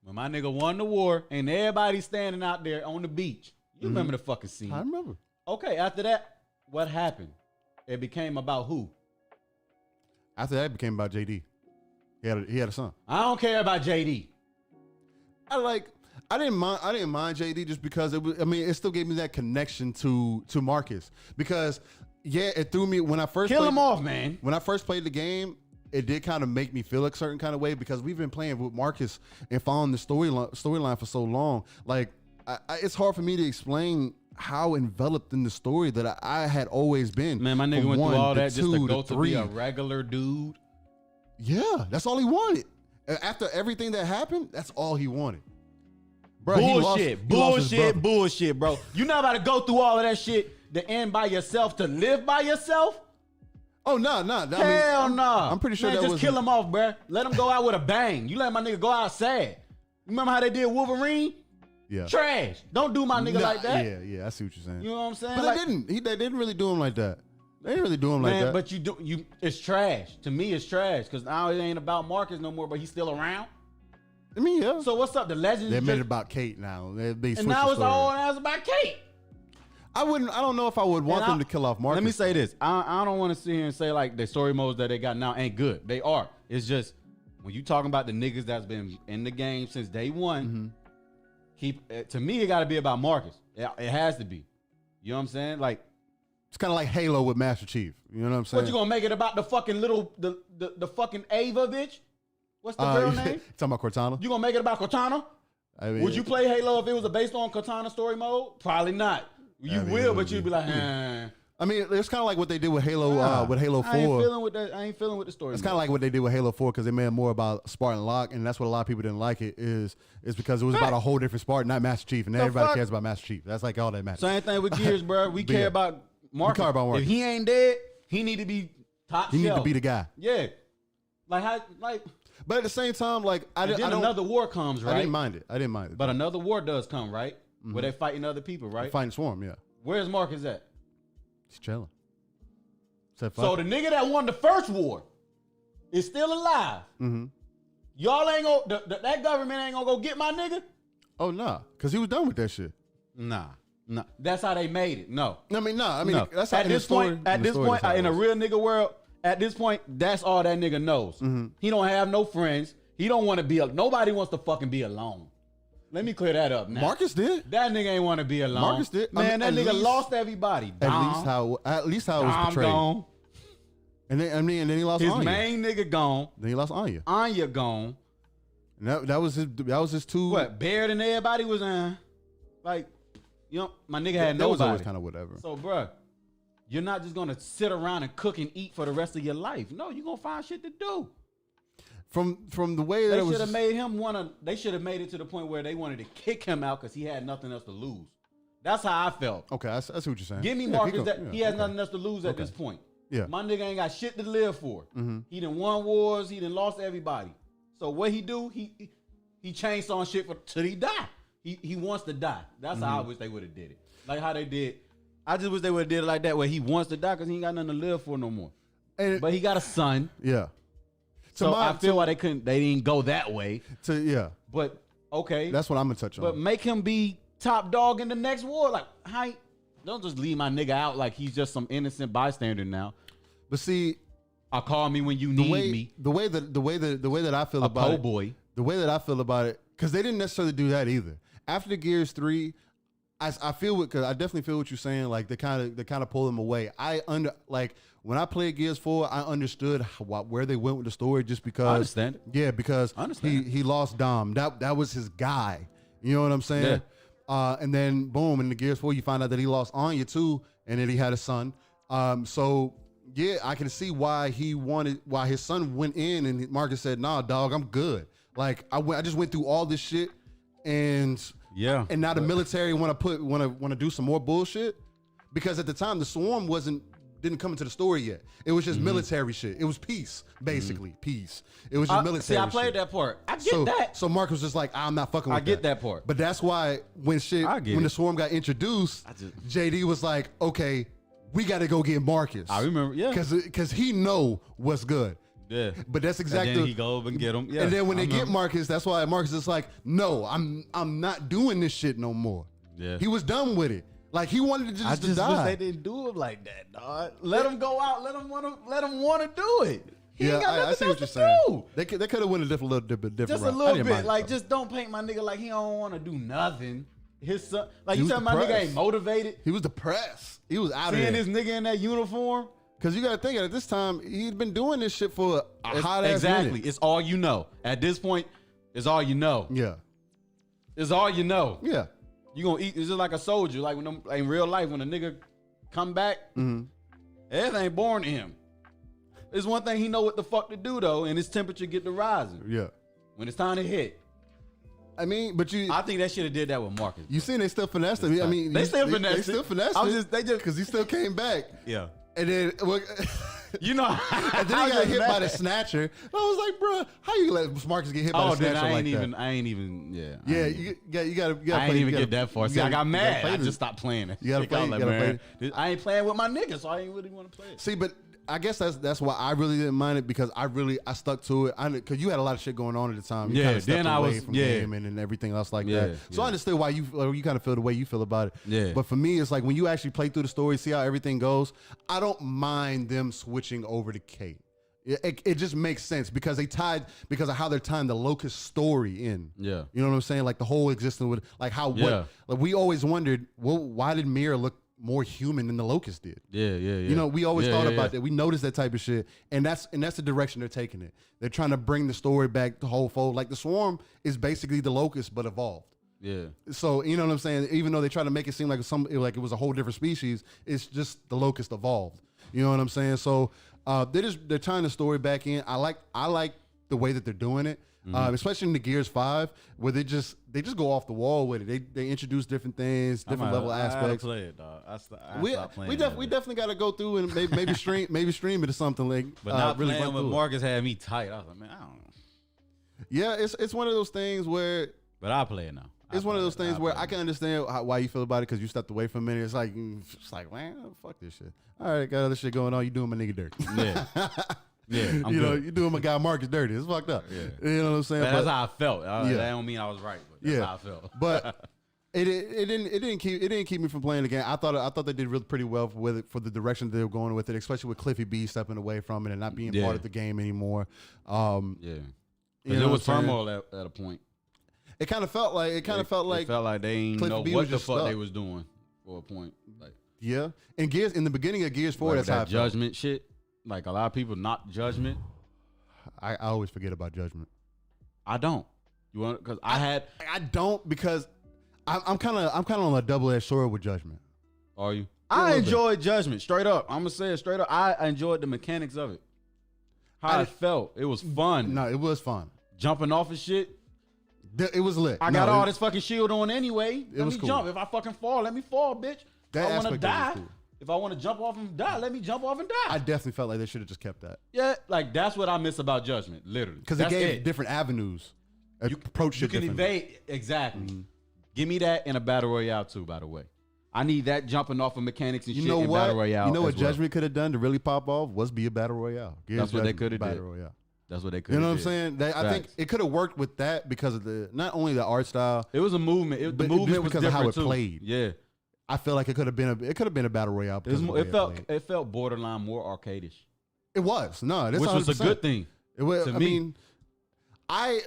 When my nigga won the war and everybody standing out there on the beach. You remember the fucking scene. I remember. Okay, after that, what happened? It became about who? After that, it became about JD. He had a son. I don't care about JD. I didn't mind JD just because it still gave me that connection to Marcus. Because yeah, it threw me when I first kill him off, man. When I first played the game, it did kind of make me feel a certain kind of way because we've been playing with Marcus and following the storyline for so long. Like, it's hard for me to explain how enveloped in the story that I had always been. Man, my nigga went through all that just to go to be a regular dude. Yeah, that's all he wanted. After everything that happened, that's all he wanted. Bro, bullshit, bullshit, bro. You're not about to go through all of that shit the end by yourself to live by yourself? Oh no. Hell no. I'm pretty sure man, that just kill him off, bruh. Let him go out with a bang. You let my nigga go out sad. Remember how they did Wolverine? Yeah. Trash. Don't do my nigga like that. Yeah, I see what you're saying. You know what I'm saying? But Like, they didn't really do him like that. They didn't really do him like man, that. but it's trash. To me, it's trash. Cause now it ain't about Marcus no more, but he's still around. I mean, yeah. So what's up? The legends. They made it about Kate now. They switched and now the it's story. all as about Kate. I don't know if I would want them to kill off Marcus. Let me say this. I don't want to sit here and say like the story modes that they got now ain't good. They are. It's just when you talking about the niggas that's been in the game since day one, to me it got to be about Marcus. It has to be. You know what I'm saying? Like it's kind of like Halo with Master Chief. You know what I'm saying? what you gonna make it about the fucking the fucking Ava bitch? What's the girl name? Talking about Cortana? You gonna make it about Cortana? I mean, Would you play Halo if it was based on Cortana story mode? Probably not. You will, but you'd be like, I mean, it's kind of like what they did with Halo, with Halo 4. I ain't feeling with the story. It's kind of like what they did with Halo 4 because they made it more about Spartan Locke, and that's what a lot of people didn't like it is because it was about a whole different Spartan, not Master Chief, and everybody cares about Master Chief. That's like all that matters. Same thing with Gears, bro. We care about Marcus. We care about Marcus. If he ain't dead, he need to be top He shelf. need to be the guy. Yeah. But at the same time, like I don't. Another war comes, right? I didn't mind it. But another war does come, right? Where they fighting other people, right? Fighting Swarm, yeah. Where's Marcus at? He's chilling. So the nigga that won the first war is still alive. Mm-hmm. Y'all ain't gonna, that government ain't gonna go get my nigga? Oh, nah. Because he was done with that shit. Nah. That's how they made it. No. I mean, No. that's how at this point, in a real nigga world, at this point, that's all that nigga knows. Mm-hmm. He don't have no friends. He don't want to be, nobody wants to fucking be alone. Let me clear that up now. Marcus did. That nigga ain't want to be alone. Marcus did. Man, that nigga lost everybody. At least how it was portrayed. Gone. And then he lost Anya. His main nigga gone. Then he lost Anya. Anya gone. And that was his two. What, Baird and everybody was like, you know, my nigga had that nobody. was always kind of whatever. So, bruh, you're not just gonna sit around and cook and eat for the rest of your life. No, you're gonna find shit to do. From the way that they should have made him they should have made it to the point where they wanted to kick him out because he had nothing else to lose. That's how I felt. Okay, I see what you're saying. Give me Marcus he has nothing else to lose at this point. Yeah. My nigga ain't got shit to live for. Mm-hmm. He done won wars, he done lost everybody. So what he do, he changed on shit till he die. He wants to die. That's how I wish they would have did it. Like how they did. I just wish they would have did it like that where he wants to die because he ain't got nothing to live for no more. But he got a son. Yeah. So I feel why they didn't go that way. But okay. That's what I'm gonna touch on. But make him be top dog in the next war. Like, don't just leave my nigga out like he's just some innocent bystander now. But see, call me when you need me. The way that I feel about it. Boy. The way that I feel about it, because they didn't necessarily do that either. After the Gears 3, I definitely feel what you're saying. Like they kind of pull them away. When I played Gears 4, I understood where they went with the story just because. I understand. Yeah, because he lost Dom. That was his guy. You know what I'm saying? Yeah. And then boom, in the Gears 4, you find out that he lost Anya too, and then he had a son. So yeah, I can see why his son went in, and Marcus said, "Nah, dog, I'm good." Like I just went through all this shit, and now the military want to do some more bullshit because at the time the Swarm didn't come into the story yet. It was just military shit. It was peace, basically. Peace. It was just military shit. I played that part. I get that. So Mark was just like, I'm not fucking with that. I get that part. But that's why when the Swarm got introduced, JD was like, okay, we got to go get Marcus. I remember, yeah. Because he know what's good. Yeah. But that's exactly. And then he go and get him. Yeah. And then when they get Marcus, that's why Marcus is like, no, I'm not doing this shit no more. Yeah. He was done with it. Like he wanted to just die. Wish they didn't do it like that, dog. Let him go out. Let him want to do it. He ain't got nothing else to do. They could have went a little different just route. A little bit. Like just don't paint my nigga like he don't want to do nothing. His son, like you tell my nigga ain't motivated. He was depressed. He was out of there. Seeing this nigga in that uniform. Because you got to think at this time he'd been doing this shit for a hot ass minute. It's all you know. At this point, it's all you know. Yeah. It's all you know. Yeah. You gonna eat? It's just like a soldier. Like in real life, when a nigga come back, everything ain't born to him. It's one thing he know what the fuck to do though, and his temperature get to rising. Yeah. When it's time to hit, I mean, but I think they should have did that with Marcus. You seen they still finessed him. I mean, they still finessed. They still finessed him. Because he still came back. Yeah. And then, you know, and then he got hit by the snatcher. And I was like, bro, how you let Marcus get hit by the snatcher like that? I ain't even. Yeah, you gotta play. I ain't even get that far. See, I got mad. I just stopped playing it. You gotta play. I ain't playing with my niggas, so I ain't really want to play it. See, but I guess that's why I really didn't mind it, because I stuck to it. Because you had a lot of shit going on at the time. You then I was from gaming and everything else like that. So I understood why you kind of feel the way you feel about it. Yeah. But for me, it's like when you actually play through the story, see how everything goes. I don't mind them switching over to Kate. It just makes sense because because of how they're tying the Locust story in. Yeah. You know what I'm saying? Like the whole existence with like we always wondered, well, why did Mira look more human than the Locust did? Yeah. You know, we always thought about that. We noticed that type of shit, and that's the direction they're taking it. They're trying to bring the story back to whole fold. Like the Swarm is basically the Locust but evolved. Yeah. So you know what I'm saying? Even though they try to make it seem like it was a whole different species, it's just the Locust evolved. You know what I'm saying? So they're tying the story back in. I like the way that they're doing it. Especially in the Gears 5, where they just go off the wall with it. They introduce different things, different level aspects. I play it, dog. We definitely got to go through and maybe stream it or something like. But not really playing with Marcus had me tight. I was like, man, I don't know. Yeah, it's one of those things where. But I play it now. It's one of those things where I can understand why you feel about it, because you stepped away for a minute. It's like man, fuck this shit. All right, got other shit going on. You doing my nigga dirty. Yeah. Yeah, you doing my guy Marcus dirty. It's fucked up. Yeah. You know what I'm saying? That's how I felt. That don't mean I was right, but that's how I felt. But it didn't keep me from playing the game. I thought they did really pretty well with it, for the direction they were going with it, especially with Cliffy B stepping away from it and not being part of the game anymore. Because it was turmoil at a point. It kind of felt like it felt like they ain't know what the fuck they was doing for a point. Like and Gears in the beginning of Gears 4, that's how I Judgment shit. Like a lot of people not Judgment. I always forget about Judgment. I don't. You want because I don't because I'm kind of on a double-edged sword with Judgment. Are you? I enjoyed Judgment straight up. I'm gonna say it straight up. I enjoyed the mechanics of it. How it felt. It was fun. No, it was fun. Jumping off of shit. It was lit. I got all this fucking shield on anyway. Let me cool. jump. If I fucking fall, let me fall, bitch. That I want to die. Cool. If I want to jump off and die, let me jump off and die. I definitely felt like they should have just kept that. Yeah, like that's what I miss about Judgment, literally. Because it gave different avenues. You approach shit differently. You can evade, exactly. Mm-hmm. Give me that in a Battle Royale too, by the way. I need that jumping off of mechanics and shit in Battle Royale. You know what Judgment could have done to really pop off was be a Battle Royale. That's what they could have did. Battle Royale. That's what they could have did. You know what I'm saying? I think it could have worked with that because of not only the art style. It was a movement. The movement was because different of how it played. Yeah. I feel like it could have been a Battle Royale. It felt borderline more arcadish. It was. No, that's which 100%. was a good thing. It was. I mean, I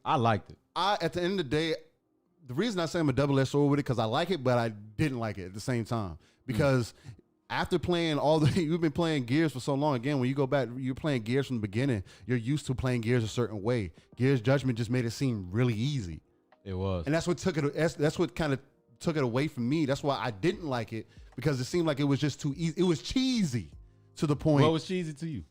liked it. At the end of the day, the reason I say I'm a double-edged sword with it because I like it, but I didn't like it at the same time. Because after playing you've been playing Gears for so long. Again, when you go back, you're playing Gears from the beginning. You're used to playing Gears a certain way. Gears Judgment just made it seem really easy. It was, and that's what took it. That's what kind of took it away from me. That's why I didn't like it, because it seemed like it was just too easy. It was cheesy to the point. What was cheesy to you?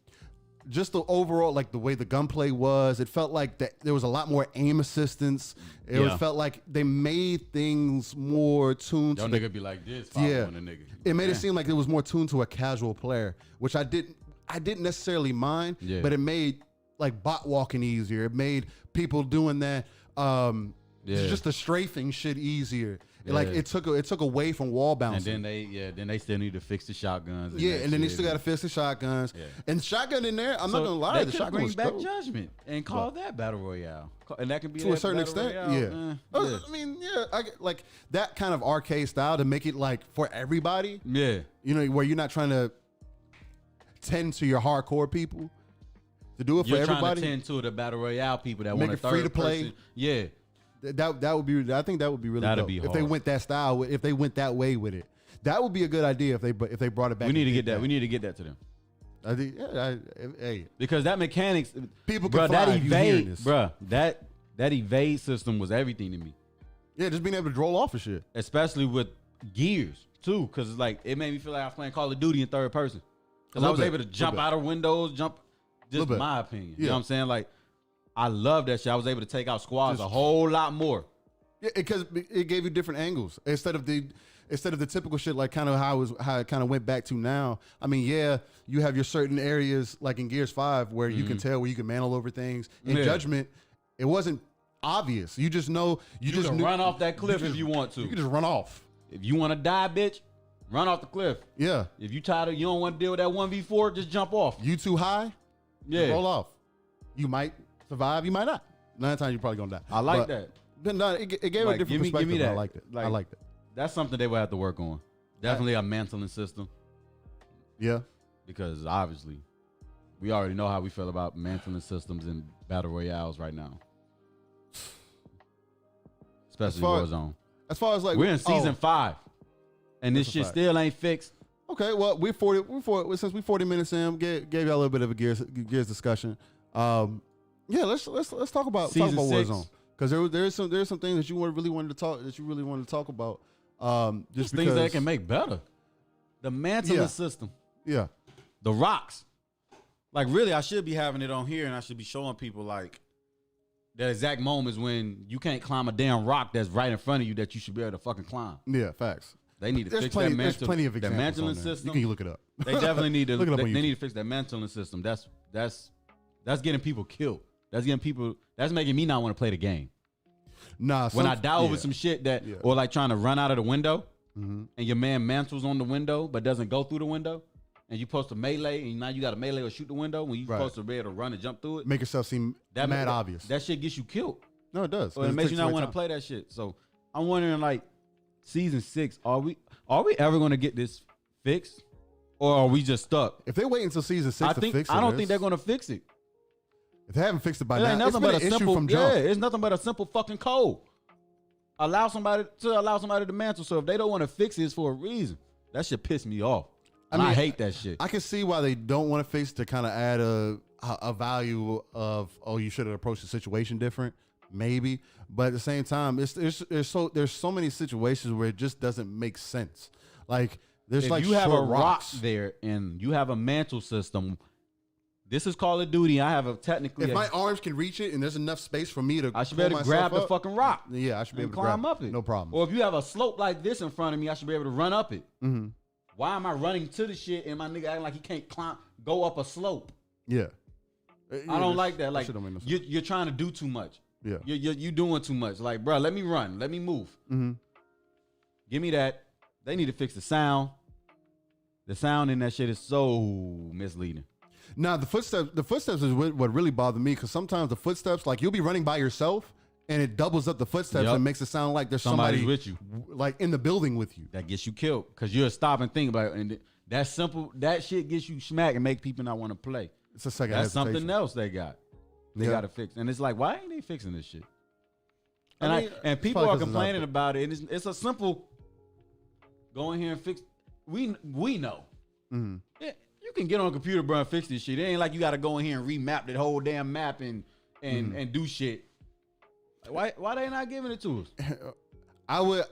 Just the overall, like the way the gunplay was. It felt like that there was a lot more aim assistance. It felt like they made things more tuned. Y'all nigga be like this. Yeah, nigga. It made it seem like it was more tuned to a casual player, which I didn't necessarily mind. Yeah. But it made like bot walking easier. It made people doing that. Just the strafing shit easier. Yeah. Like it took away from wall bouncing. And then they still need to fix the shotguns. And then they still got to fix the shotguns. Yeah. And shotgun in there, I'm not gonna lie, the shotgun was bring back Judgment and call that Battle Royale, and that can be to a certain extent. Royale. I mean, I get, like that kind of arcade style to make it like for everybody. Yeah, you know, where you're not trying to tend to your hardcore people. To do it for everybody. You're trying to tend to the Battle Royale people that want a third free to play. Person. Yeah. That would be. I think that would be really dope if they went that style. If they went that way with it, that would be a good idea. If they brought it back. We need to get that. We need to get that to them. I think. Hey, because that mechanics, people, bro, that evade, bro, that evade system was everything to me. Yeah, just being able to roll off of shit, especially with Gears too, because it's like it made me feel like I was playing Call of Duty in third person. Because I was able to jump out of windows, jump. Just my opinion. You know what I'm saying? Like. I love that shit. I was able to take out squads a whole lot more. Yeah, because it gave you different angles instead of the typical shit, like kind of how it kind of went back to now. I mean, yeah, you have your certain areas like in Gears 5 where you can tell where you can mantle over things. In Judgment, it wasn't obvious. You just know you just can run off that cliff if you want to. You can just run off. If you want to die, bitch, run off the cliff. Yeah. If you tired of, you don't want to deal with that 1v4, just jump off. You too high? Yeah. Roll off. You might survive. You might not. 9 times you're probably gonna die. I like that. But no, it gave Like, a different perspective. give me that. I liked it. Like, I liked it. That's something they would have to work on. Definitely a mantling system. Yeah. Because obviously, we already know how we feel about mantling systems in battle royales right now. Especially Warzone. As far as like we're in season 5, and this shit still ain't fixed. Okay, well since we 40 minutes in, gave y'all a little bit of a Gears discussion. Yeah, let's talk about Warzone, because there's some things that you really wanted to talk about. Just things that can make better. The mantling system. Yeah. The rocks. Like, really, I should be having it on here, and I should be showing people like the exact moments when you can't climb a damn rock that's right in front of you that you should be able to fucking climb. Yeah, facts. They need to fix there's plenty of examples mantling on there. system. You can look it up. They definitely need to. Look it up on they YouTube. need to fix that mantling system. That's getting people killed. That's making me not want to play the game. Nah, when I die over some shit or like trying to run out of the window, and your man mantles on the window but doesn't go through the window, and you supposed to melee, and now you got to melee or shoot the window when you supposed to be able to run and jump through it. Make yourself seem mad obvious. That shit gets you killed. No, it does. So it makes you not want to play that shit. So I'm wondering, like, season 6, are we ever going to get this fixed, or are we just stuck? If they wait until season 6 to fix it, I don't think they're going to fix it. If they haven't fixed it by It now, ain't nothing it's been but an a issue simple. from jump. Yeah, it's nothing but a simple fucking code. Allow somebody to mantle. So if they don't want to fix it, it's for a reason. That shit piss me off. I hate that shit. I can see why they don't want to fix it, to kind of add a value of, oh, you should have approached the situation different, maybe. But at the same time, there's so many situations where it just doesn't make sense. Like there's if like you have a rock rocks there and you have a mantle system. This is Call of Duty. I have If my arms can reach it and there's enough space for me to, I should be able to grab the fucking rock. Yeah, I should be able to climb up it. No problem. Or if you have a slope like this in front of me, I should be able to run up it. Mm-hmm. Why am I running to the shit and my nigga acting like he can't go up a slope? Yeah. I don't like that. Like, you're trying to do too much. Yeah. You're doing too much. Like, bro, let me run. Let me move. Mm-hmm. Give me that. They need to fix the sound. The sound in that shit is so misleading. Now, the footsteps is what really bothered me, because sometimes the footsteps, like, you'll be running by yourself and it doubles up the footsteps and makes it sound like there's somebody with you, like in the building with you. That gets you killed because you'll stop and think about it. And that simple, that shit gets you smacked and make people not want to play. It's a second That's hesitation. something else they got. They got to fix. And it's like, why ain't they fixing this shit? And people are complaining about it. And it's a simple, go in here and fix. We know. Mm-hmm. Yeah, you can get on a computer, bro, and fix this shit. It ain't like you got to go in here and remap that whole damn map and do shit. Why they not giving it to us? I would,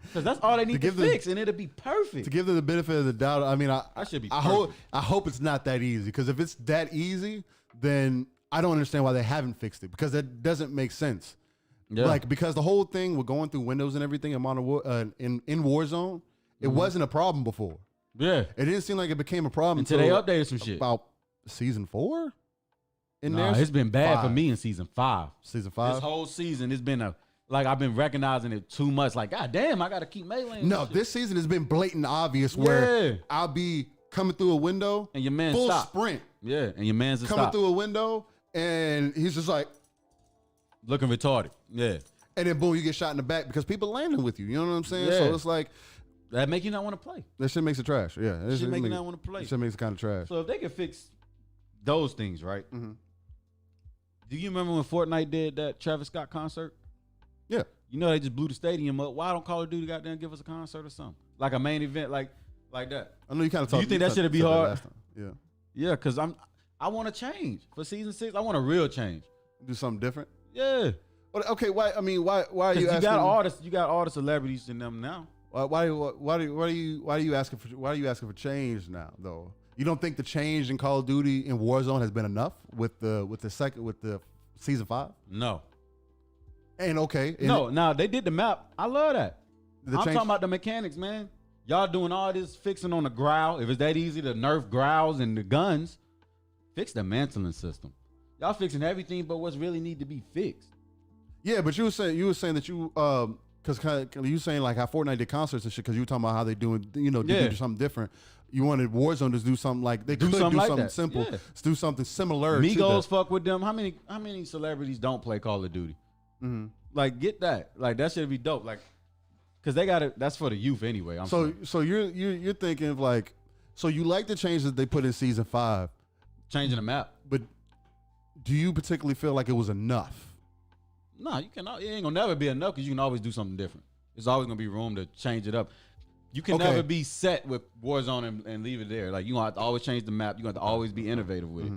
because that's all they need to fix, and it'll be perfect. To give them the benefit of the doubt, I mean, I should be. I hope it's not that easy, because if it's that easy, then I don't understand why they haven't fixed it, because that doesn't make sense. Yeah. Like, because the whole thing with going through windows and everything in Warzone, it wasn't a problem before. Yeah, it didn't seem like it became a problem until they updated some shit about season 4. It's been bad for me in season 5. Season 5. This whole season, it's been I've been recognizing it too much. Like, god damn, I gotta keep meleeing. No, this season has been blatant obvious where I'll be coming through a window and your man full stop. sprint. Yeah, and your man's coming through a window and he's just like looking retarded. Yeah. And then boom, you get shot in the back because people landing with you. You know what I'm saying? Yeah. So it's like that make you not want to play. That shit makes it trash. Yeah. That shit make you not want to play. That shit makes it kind of trash. So if they can fix those things, right? Mm-hmm. Do you remember when Fortnite did that Travis Scott concert? Yeah. You know they just blew the stadium up. Why don't Call of Duty goddamn give us a concert or something? Like a main event like that. I know you kind of talked. Do you think that should be hard? Yeah. Yeah, because I want to change for season 6. I want a real change. Do something different? Yeah. But okay, why are you asking? You got all the celebrities in them now. Why are you asking for change now though? You don't think the change in Call of Duty in Warzone has been enough with the Season 5? No. And okay. No, they did the map. I love that. I'm change- talking about the mechanics, man. Y'all doing all this fixing on the growl. If it's that easy to nerf growls and the guns, fix the mantling system. Y'all fixing everything but what's really need to be fixed. Yeah, but you were saying that you because you were saying like how Fortnite did concerts and shit because you were talking about how they doing they do something different. You wanted Warzone to do something like they could do something simple, do something similar. Migos fuck with them. How many celebrities don't play Call of Duty? Mm-hmm. Like get that. Like that should be dope. Like because they got it. That's for the youth anyway. So you're thinking of like so you like the changes that they put in season 5, changing the map. But do you particularly feel like it was enough? No, you cannot. It ain't gonna never be enough because you can always do something different. There's always gonna be room to change it up. You can never be set with Warzone and leave it there. Like you gonna have to always change the map. You gonna have to always be innovative with it.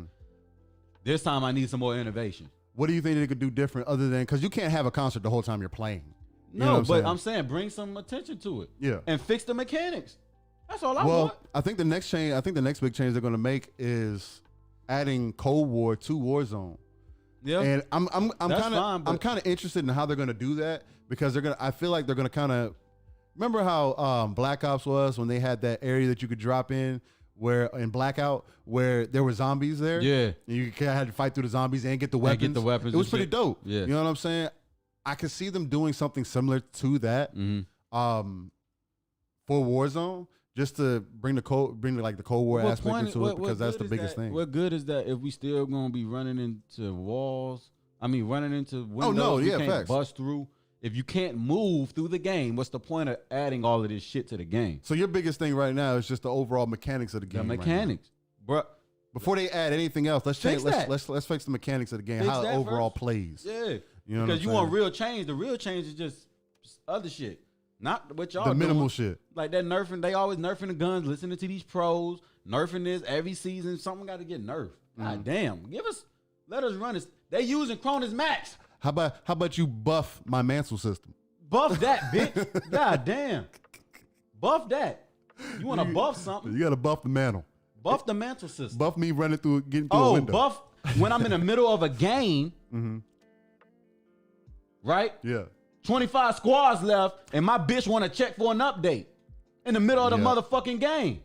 This time I need some more innovation. What do you think they could do different other than because you can't have a concert the whole time you're playing? No, but I'm saying bring some attention to it. Yeah, and fix the mechanics. That's all I want. Well, I think the next big change they're gonna make is adding Cold War to Warzone. Yeah, and I'm kind of interested in how they're gonna do that because I feel like they're gonna kind of remember how Black Ops was when they had that area that you could drop in where in Blackout where there were zombies there. Yeah, and you had to fight through the zombies and get the weapons. It was pretty dope. Yeah, you know what I'm saying? I could see them doing something similar to that for Warzone. Just to bring the Cold War aspect into it because that's the biggest thing. What good is that if we still gonna be running into walls? I mean, running into windows you can't bust through. If you can't move through the game, what's the point of adding all of this shit to the game? So your biggest thing right now is just the overall mechanics of the game. The mechanics, bro. Before they add anything else, let's change. Let's fix the mechanics of the game. How it overall plays. Yeah, because you want real change. The real change is just other shit. Not what y'all doing. The minimal shit. Like that nerfing, they always nerfing the guns, listening to these pros, nerfing this every season. Something got to get nerfed. God damn. Let us run this. They using Cronus Max. How about you buff my mantle system? Buff that, bitch. God damn. Buff that. You want to buff something? You got to buff the mantle. Buff the mantle system. Buff me getting through a window. Buff when I'm in the middle of a game. Right? Yeah. 25 squads left, and my bitch want to check for an update in the middle of the motherfucking game.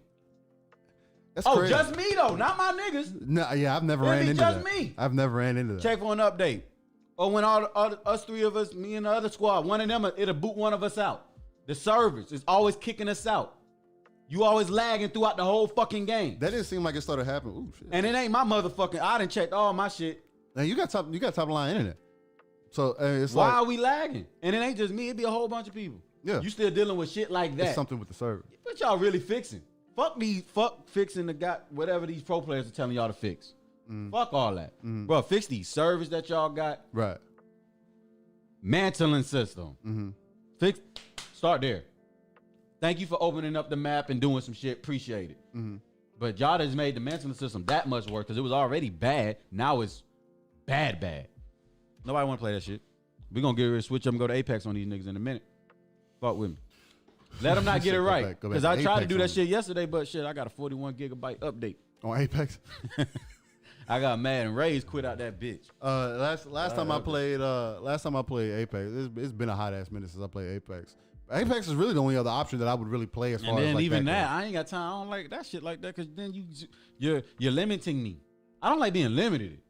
That's crazy. Just me though, not my niggas. No, yeah, I've never ran into that. Just me. I've never ran into that. Check for an update. Or when all us three of us, me and the other squad, one of them, it'll boot one of us out. The service is always kicking us out. You always lagging throughout the whole fucking game. That didn't seem like it started happening. Ooh, shit. And it ain't my motherfucking. I done checked all my shit. Now you got top line internet. So it's why are we lagging? And it ain't just me. It be a whole bunch of people. Yeah. You still dealing with shit like that. It's something with the server. What y'all really fixing? Fuck fixing whatever these pro players are telling y'all to fix. Fuck all that. Bro, fix these servers that y'all got. Right. Mantling system. Start there. Thank you for opening up the map and doing some shit. Appreciate it. But y'all just made the mantling system that much worse because it was already bad. Now it's bad. Nobody want to play that shit. We gonna get ready to switch up and go to Apex on these niggas in a minute. Fuck with me. Let them not get it right. Because I tried to do that shit yesterday, but shit, I got a 41 gigabyte update. On Apex? I got mad and Ray's quit out that bitch. Last time I played Apex, it's been a hot ass minute since I played Apex. Apex is really the only other option that I would really play as far as like even that I ain't got time. I don't like that shit like that because then you're limiting me. I don't like being limited.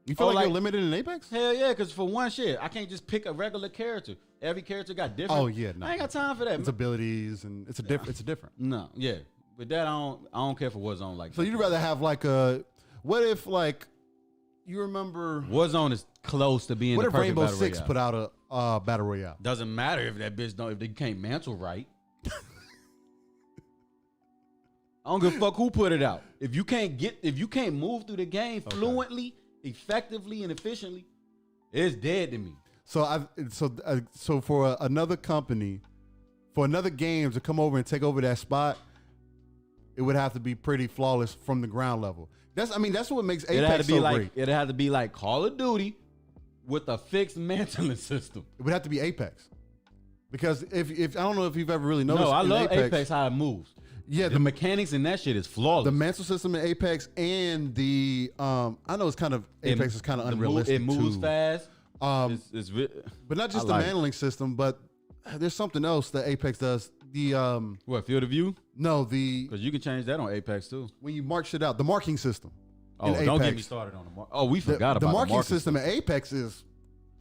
You feel like you're limited in Apex? Hell yeah, because for one shit, I can't just pick a regular character. Every character got different. Oh yeah, no. I ain't got time for that. It's abilities and it's different. No, yeah. With that, I don't care for Warzone like that. So you'd rather have like a what if like you remember Warzone is close to being the perfect Rainbow battle Six royale. put out a battle royale? Doesn't matter if that bitch if they can't mantle right. I don't give a fuck who put it out. If you can't move through the game fluently, effectively, and efficiently, it's dead to me. So for another company, for another game to come over and take over that spot, it would have to be pretty flawless from the ground level. That's what makes Apex so great. It'd have to be like Call of Duty with a fixed mantling system. It would have to be Apex. Because if I don't know if you've ever really noticed. No, I love Apex how it moves. Yeah, the mechanics in that shit is flawless. The mantle system in Apex and the I know it's kind of Apex is kind of unrealistic. It moves too. fast. But not just the like mantling system, but there's something else that Apex does. The what, field of view? No, because you can change that on Apex too. When you mark shit out, the marking system. Oh, don't get me started on the mark. Oh, we forgot about the marking system in Apex is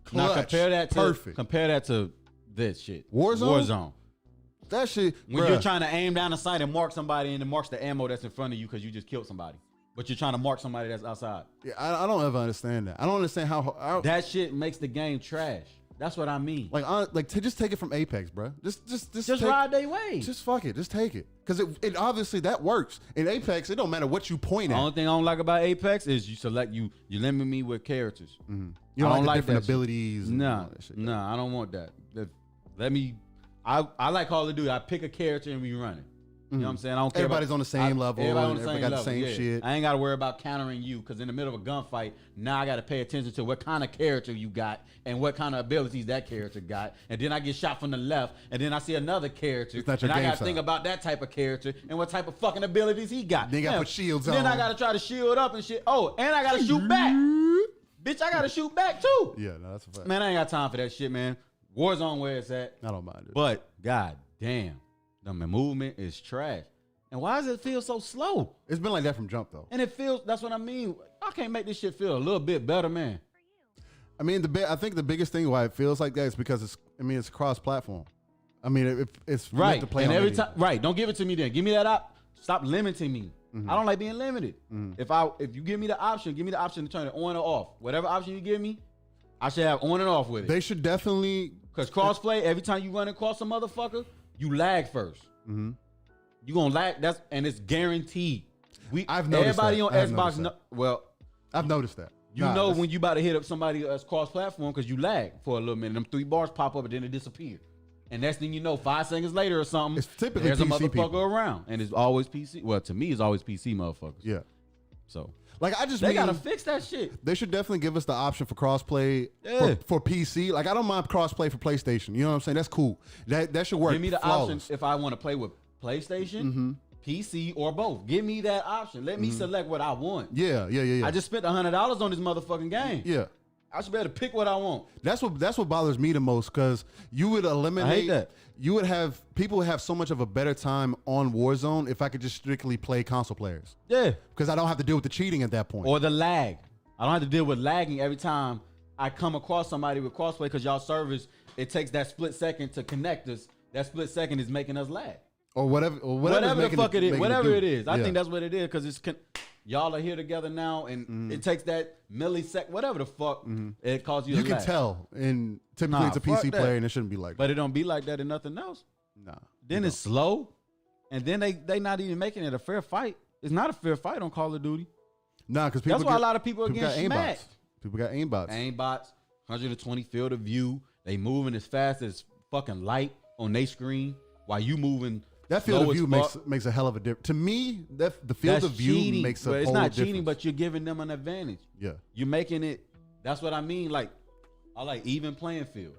clutch. Now compare that to perfect. Compare that to this shit. Warzone. That shit. When you're trying to aim down the sight and mark somebody, and it marks the ammo that's in front of you because you just killed somebody, but you're trying to mark somebody that's outside. Yeah, I don't ever understand that. I don't understand how that shit makes the game trash. That's what I mean. Like to just take it from Apex, bro. Just ride their way. Just fuck it. Just take it. Because it obviously that works. In Apex, it don't matter what you point at. The only thing I don't like about Apex is you limit me with characters. Mm-hmm. You don't like different abilities. Nah, I don't want that. I like Call of Duty. I pick a character and we run it. You know what I'm saying? I don't care. Everybody's on the same level. Everybody got the same shit. I ain't got to worry about countering you because in the middle of a gunfight, now I got to pay attention to what kind of character you got and what kind of abilities that character got. And then I get shot from the left, and then I see another character, and I got to think about that type of character and what type of fucking abilities he got. Then you got to put shields on. Then I got to try to shield up and shit. Oh, and I got to shoot back. Bitch, I got to shoot back too. Yeah, no, that's a fact. Man, I ain't got time for that shit, man. Warzone where it's at. I don't mind it. But, god damn, the movement is trash. And why does it feel so slow? It's been like that from jump, though. And it feels, that's what I mean. I can't make this shit feel a little bit better, man. I mean, I think the biggest thing why it feels like that is because it's cross-platform. I mean, it's right. To play and on every video. time, right? Don't give it to me then. Give me that up. Stop limiting me. Mm-hmm. I don't like being limited. Mm-hmm. If you give me the option to turn it on or off. Whatever option you give me, I should have on and off with it. They should definitely, because crossplay. Every time you run across a motherfucker, you lag first. Mm-hmm. You gonna lag. And it's guaranteed. I've noticed everybody that. on Xbox. I've noticed that. You know when you about to hit up somebody that's cross-platform because you lag for a little minute. Them 3 bars pop up and then it disappear. And next thing you know, 5 seconds later or something, it's typically there's PC a motherfucker people around, and it's always PC. Well, to me, it's always PC motherfuckers. Yeah. So they gotta fix that shit. They should definitely give us the option for crossplay for PC. Like I don't mind crossplay for PlayStation. You know what I'm saying? That's cool. That should work. Give me the flawless. option if I want to play with PlayStation, PC, or both. Give me that option. Let me select what I want. Yeah. I just spent $100 on this motherfucking game. Yeah. I should be able to pick what I want. That's what bothers me the most, because you would eliminate. I hate that. You would have people would have so much of a better time on Warzone if I could just strictly play console players. Yeah. Because I don't have to deal with the cheating at that point. Or the lag. I don't have to deal with lagging every time I come across somebody with crossplay, because y'all servers, it takes that split second to connect us. That split second is making us lag. Or whatever the fuck it is. Whatever it is. I Yeah. think that's what it is, because it's y'all are here together now, and it takes that millisecond, whatever the fuck, it causes you to You can lag. tell, and typically it's a PC fuck player, and it shouldn't be like that. But it don't be like that in nothing else. Nah. Then it's slow, and then they not even making it a fair fight. It's not a fair fight on Call of Duty. Nah, because people That's why a lot of people are getting smacked. People got aimbots. Aimbots, 120 field of view. They moving as fast as fucking light on their screen while you moving. That field of view makes a hell of a difference. To me, the field of view cheating. makes a But whole it's not difference. cheating, but you're giving them an advantage. Yeah. You're making it. That's what I mean. Like, I like even playing field.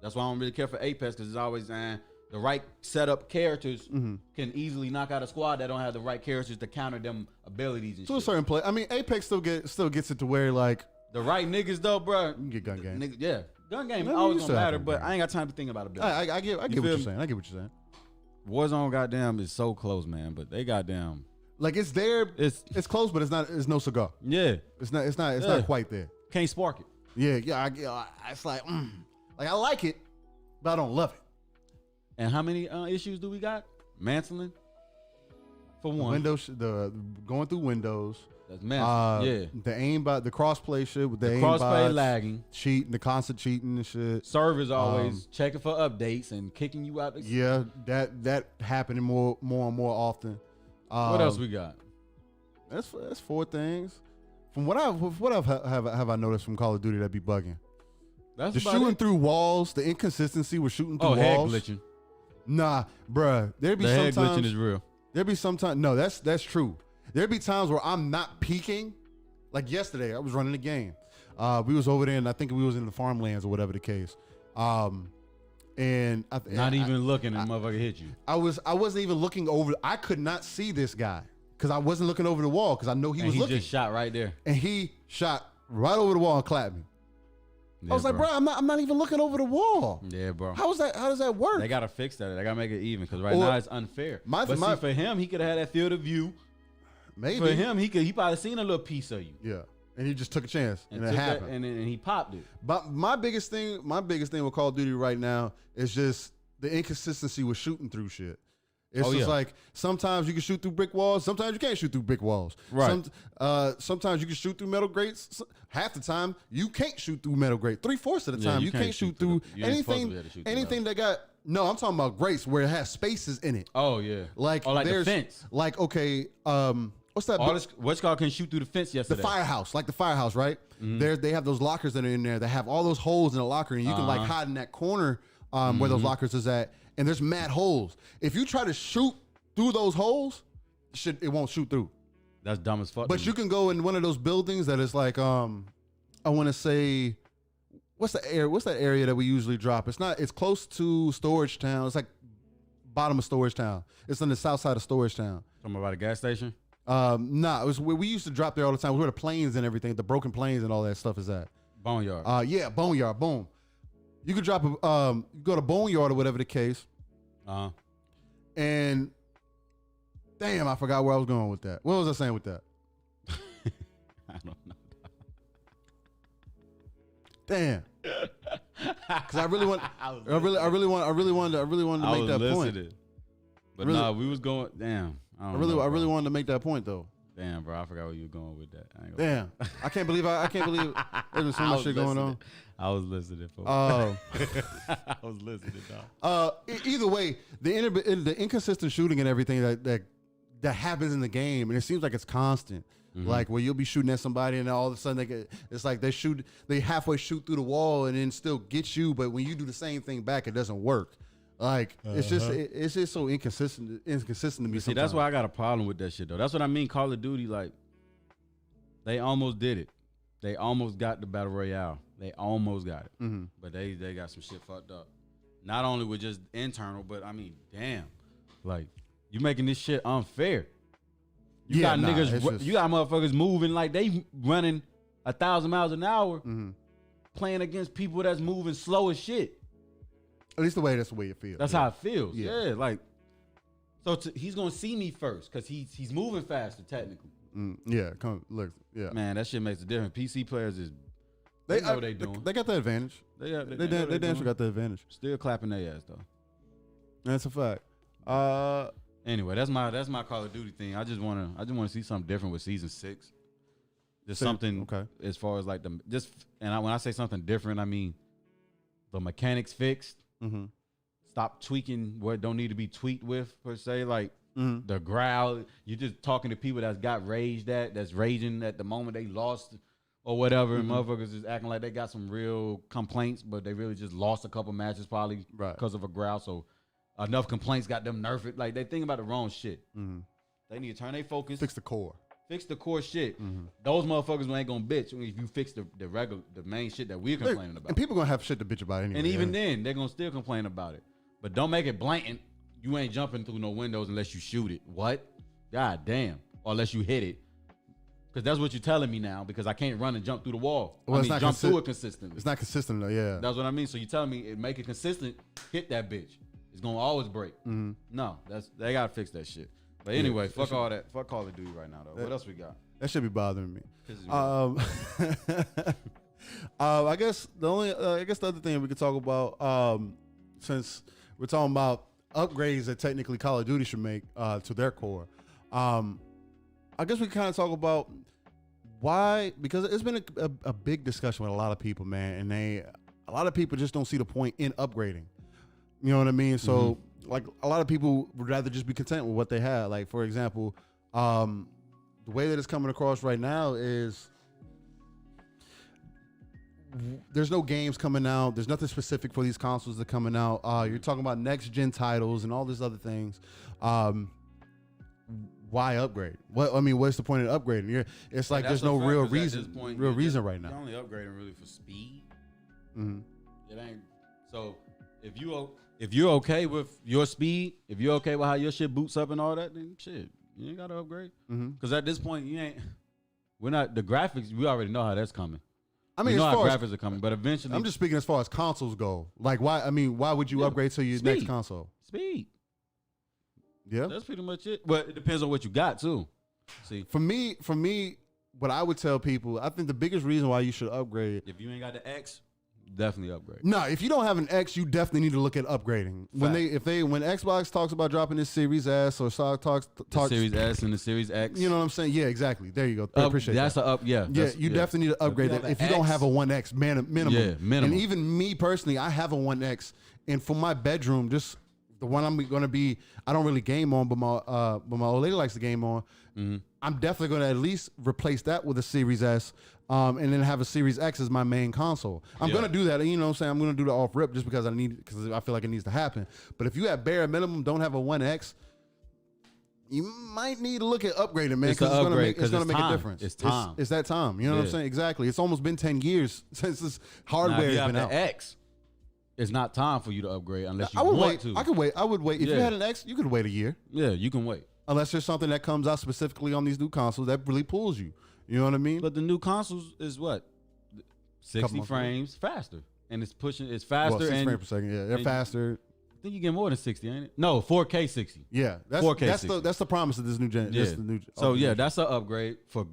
That's why I don't really care for Apex, because it's always the right setup characters can easily knock out a squad that don't have the right characters to counter them abilities and To shit. a certain point. I mean, Apex still gets it to where, like, The right niggas though, bro. you can get gun game. Yeah, gun game Maybe always you gonna still have matter, gun but game. I ain't got time to think about ability. I get what feel you're me? saying. I get what you're saying. Warzone, goddamn, is so close, man. But they goddamn, Like, it's there. it's It's close, but it's no cigar. yeah, It's not Yeah. quite there. can't spark it. Yeah. It's like I like it, but I don't love it. And how many issues do we got? Mantling for one. Windows, the going through Windows. That's mantling. Yeah, The aimbot, the crossplay shit with the crossplay aimbots, lagging. cheating, the constant cheating and shit. Servers always checking for updates and kicking you out. Yeah, that happening more and more often. What else we got? That's 4 things. From what have I noticed from Call of Duty that be bugging? That's The about shooting it. through walls, the inconsistency with shooting through head walls. glitching. Nah, bruh. There'd be The head sometimes glitching is real. there'd be sometimes no, that's true. There'd be times where I'm not peeking. Like yesterday, I was running the game. We was over there, and I think we was in the farmlands or whatever the case. And And not even looking, and motherfucker hit you. I wasn't even looking over. I could not see this guy because I wasn't looking over the wall because I know he was looking. He just shot right there. And he shot right over the wall and clapped me. Yeah, I was like, bro, I'm not even looking over the wall. Yeah, bro. How does that work? They gotta fix that. They gotta make it even because now it's unfair. But see, for him, he could have had that field of view. Maybe for him, he probably seen a little piece of you. Yeah, and he just took a chance, and it happened, and he popped it. But my biggest thing with Call of Duty right now is just the inconsistency with shooting through shit. It's like sometimes you can shoot through brick walls, sometimes you can't shoot through brick walls. Right. Sometimes you can shoot through metal grates. Half the time you can't shoot through metal grate. 3/4 of the time you can't shoot through anything that got. No, I'm talking about grates where it has spaces in it. Oh yeah. Like the fence. Like okay, what's that? What's called can shoot through the fence yesterday? The firehouse, like the firehouse, right? Mm-hmm. They have those lockers that are in there that have all those holes in the locker, and you can like hide in that corner where those lockers is at. And there's mad holes. If you try to shoot through those holes, it won't shoot through. That's dumb as fuck. But you can go in one of those buildings that is like, I want to say, what's that area that we usually drop? It's close to Storage Town. It's like bottom of Storage Town. It's on the south side of Storage Town. Talking about a gas station? Nah, it was where we used to drop there all the time. It was where the planes and everything, the broken planes and all that stuff is at. Boneyard. Yeah, Boneyard, boom. You could drop you go to Boneyard or whatever the case. And damn, I forgot where I was going with that. What was I saying with that? I don't know. Damn. Because I really wanted to make that point. But really, we was going. Damn. I really wanted to make that point though. Damn, bro, I forgot where you were going with that. Damn, I can't believe there's so much shit going on. I was listening, folks. I was listening, dog. Either way, the inconsistent shooting and everything that happens in the game, and it seems like it's constant. Mm-hmm. Like where you'll be shooting at somebody, and then all of a sudden it's like they halfway shoot through the wall and then still get you, but when you do the same thing back, it doesn't work. Like it's just so inconsistent to me. See, sometimes. That's why I got a problem with that shit though. That's what I mean. Call of Duty, like they almost did it. They almost got the battle royale. They almost got it, but they got some shit fucked up. Not only with just internal, but I mean, damn, like you making this shit unfair. You got motherfuckers moving like they running 1,000 miles an hour, playing against people that's moving slow as shit. At least that's the way it feels. That's how it feels. Yeah, like so he's gonna see me first because he's moving faster technically. Yeah. Man, that shit makes a difference. PC players they know what they doing. They got the advantage. They damn sure got the advantage. Still clapping their ass though. That's a fact. Anyway, that's my Call of Duty thing. I just wanna see something different with season 6. Just something as far as like when I say something different, I mean the mechanics fixed. Mm-hmm. Stop tweaking what don't need to be tweaked with per se. Like the growl, you're just talking to people that's raging at the moment they lost or whatever, and motherfuckers is acting like they got some real complaints, but they really just lost a couple matches probably because of a growl. So enough complaints got them nerfed. Like they think about the wrong shit. They need to turn their focus. Fix the core shit. Those motherfuckers ain't gonna bitch if you fix the main shit that we're complaining about. And people gonna have shit to bitch about anyway. And even then, they're gonna still complain about it. But don't make it blatant. You ain't jumping through no windows unless you shoot it. What? God damn. Or unless you hit it. Because that's what you're telling me now. Because I can't run and jump through the wall. Well, jump through it consistently. It's not consistent though. Yeah. That's what I mean. So you're telling me make it consistent. Hit that bitch. It's gonna always break. No, they gotta fix that shit. But anyway, fuck all that. Fuck Call of Duty right now though. What else we got? That should be bothering me. I guess the other thing we could talk about, since we're talking about upgrades that technically Call of Duty should make to their core, I guess we kind of talk about why, because it's been a big discussion with a lot of people, man, and a lot of people just don't see the point in upgrading. You know what I mean? So like a lot of people would rather just be content with what they have. Like for example, the way that it's coming across right now is there's no games coming out. There's nothing specific for these consoles that are coming out. You're talking about next gen titles and all these other things. Why upgrade? What's the point of upgrading? It's like there's no real reason right now. You're only upgrading really for speed. It ain't. So if you're okay with your speed, if you're okay with how your shit boots up and all that, then shit, you ain't gotta upgrade. Because at this point, we're not the graphics. We already know how that's coming. I mean, we know as how far graphics are coming, but eventually, I'm just speaking as far as consoles go. Like, why? I mean, why would you upgrade to your next console? Speed. Yeah, that's pretty much it. But it depends on what you got too. See, for me, what I would tell people, I think the biggest reason why you should upgrade, if you ain't got the X, definitely upgrade. No, if you don't have an X, you definitely need to look at upgrading. When Xbox talks about dropping this Series S or talks Series S and the Series X, you know what I'm saying? Yeah, exactly. There you go. I appreciate that. You definitely need to upgrade that. If you don't have a 1X, minimum. Yeah, minimum. And even me personally, I have a 1X, and for my bedroom, just the one I'm going to be, I don't really game on, but my old lady likes to game on. I'm definitely going to at least replace that with a Series S, and then have a Series X as my main console. I'm going to do that. You know what I'm saying? I'm going to do the off rip just because I feel like it needs to happen. But if you at bare minimum don't have a 1X, you might need to look at upgrading, man, because it's going to make a difference. It's time. It's that time. You know what I'm saying? Exactly. It's almost been 10 years since this hardware has been out. X, it's not time for you to upgrade unless you want to. I could wait. I would wait. If you had an X, you could wait a year. Yeah, you can wait. Unless there's something that comes out specifically on these new consoles that really pulls you. You know what I mean? But the new consoles is what? 60 frames faster. And it's faster. 6 frames per second. Yeah, they're faster. I think you get more than 60, ain't it? No, 4K 60. Yeah, 4K that's the promise of this new gen. Yeah. So that's an upgrade for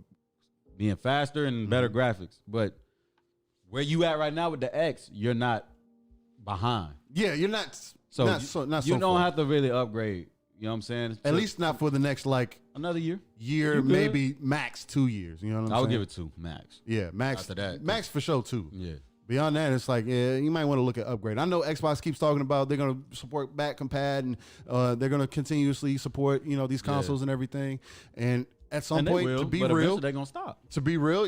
being faster and better graphics. But where you at right now with the X, you're not behind. Yeah, you're not. You don't have to really upgrade. You know what I'm saying? At least not for the next another year, maybe max 2 years. You know what I'm saying? I would give it 2 max. Yeah, max. After that, max for sure 2. Yeah. Beyond that, it's like you might want to look at upgrade. I know Xbox keeps talking about they're going to support back compat and they're going to continuously support these consoles and everything. And at some point, to be real, they're going to stop. To be real,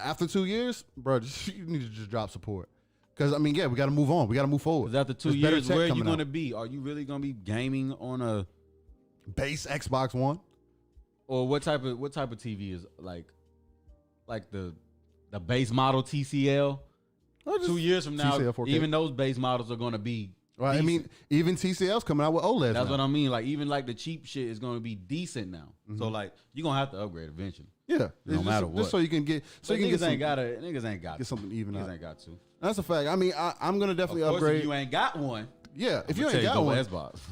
after 2 years, bro, you need to just drop support. Because, we got to move on. We got to move forward. Because after 2 years, where are you going to be? Are you really going to be gaming on a base Xbox One? Or what type of TV is like the base model TCL? 2 years from now, even those base models are going to be right. I mean, even TCL's coming out with OLED. That's what I mean. Like even the cheap shit is going to be decent now. So you're going to have to upgrade eventually. Yeah, no matter what. Just so you can get. So you can niggas ain't got get something even out. Niggas ain't got to. That's a fact. I mean, I'm gonna definitely of course, upgrade. If you ain't got one, if you ain't got one,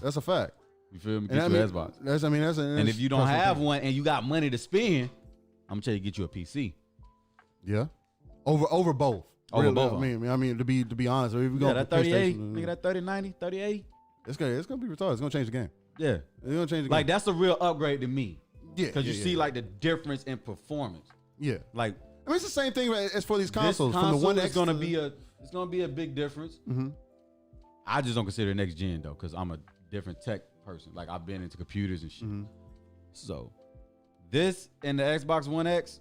that's a fact. You feel me? Get your Xbox. And if you don't have one and you got money to spend, I'm gonna tell you get you a PC. Yeah, over both. Over both. I mean, to be honest, if we go that 3080, nigga, that 3090, 3080, it's gonna be retarded. It's gonna change the game. Yeah, it's gonna change the game. Like that's a real upgrade to me. Yeah, because you see the difference in performance. Yeah, like it's the same thing as for these consoles. This console from the 1X, it's gonna be a big difference. I just don't consider it next gen though, because I'm a different tech person. Like I've been into computers and shit. So this and the Xbox One X,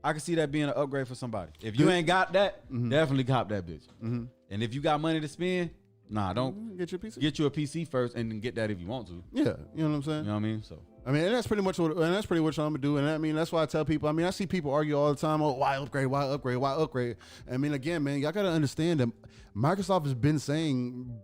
I can see that being an upgrade for somebody. If you ain't got that, definitely cop that bitch. And if you got money to spend, don't get your PC. Get you a PC first, and then get that if you want to. Yeah, you know what I'm saying. You know what I mean? So. And that's pretty much what I'm gonna do. And I mean, that's why I tell people. I mean, I see people argue all the time. Oh, why upgrade? Why upgrade? Why upgrade? I mean, again, man, y'all gotta understand that Microsoft has been saying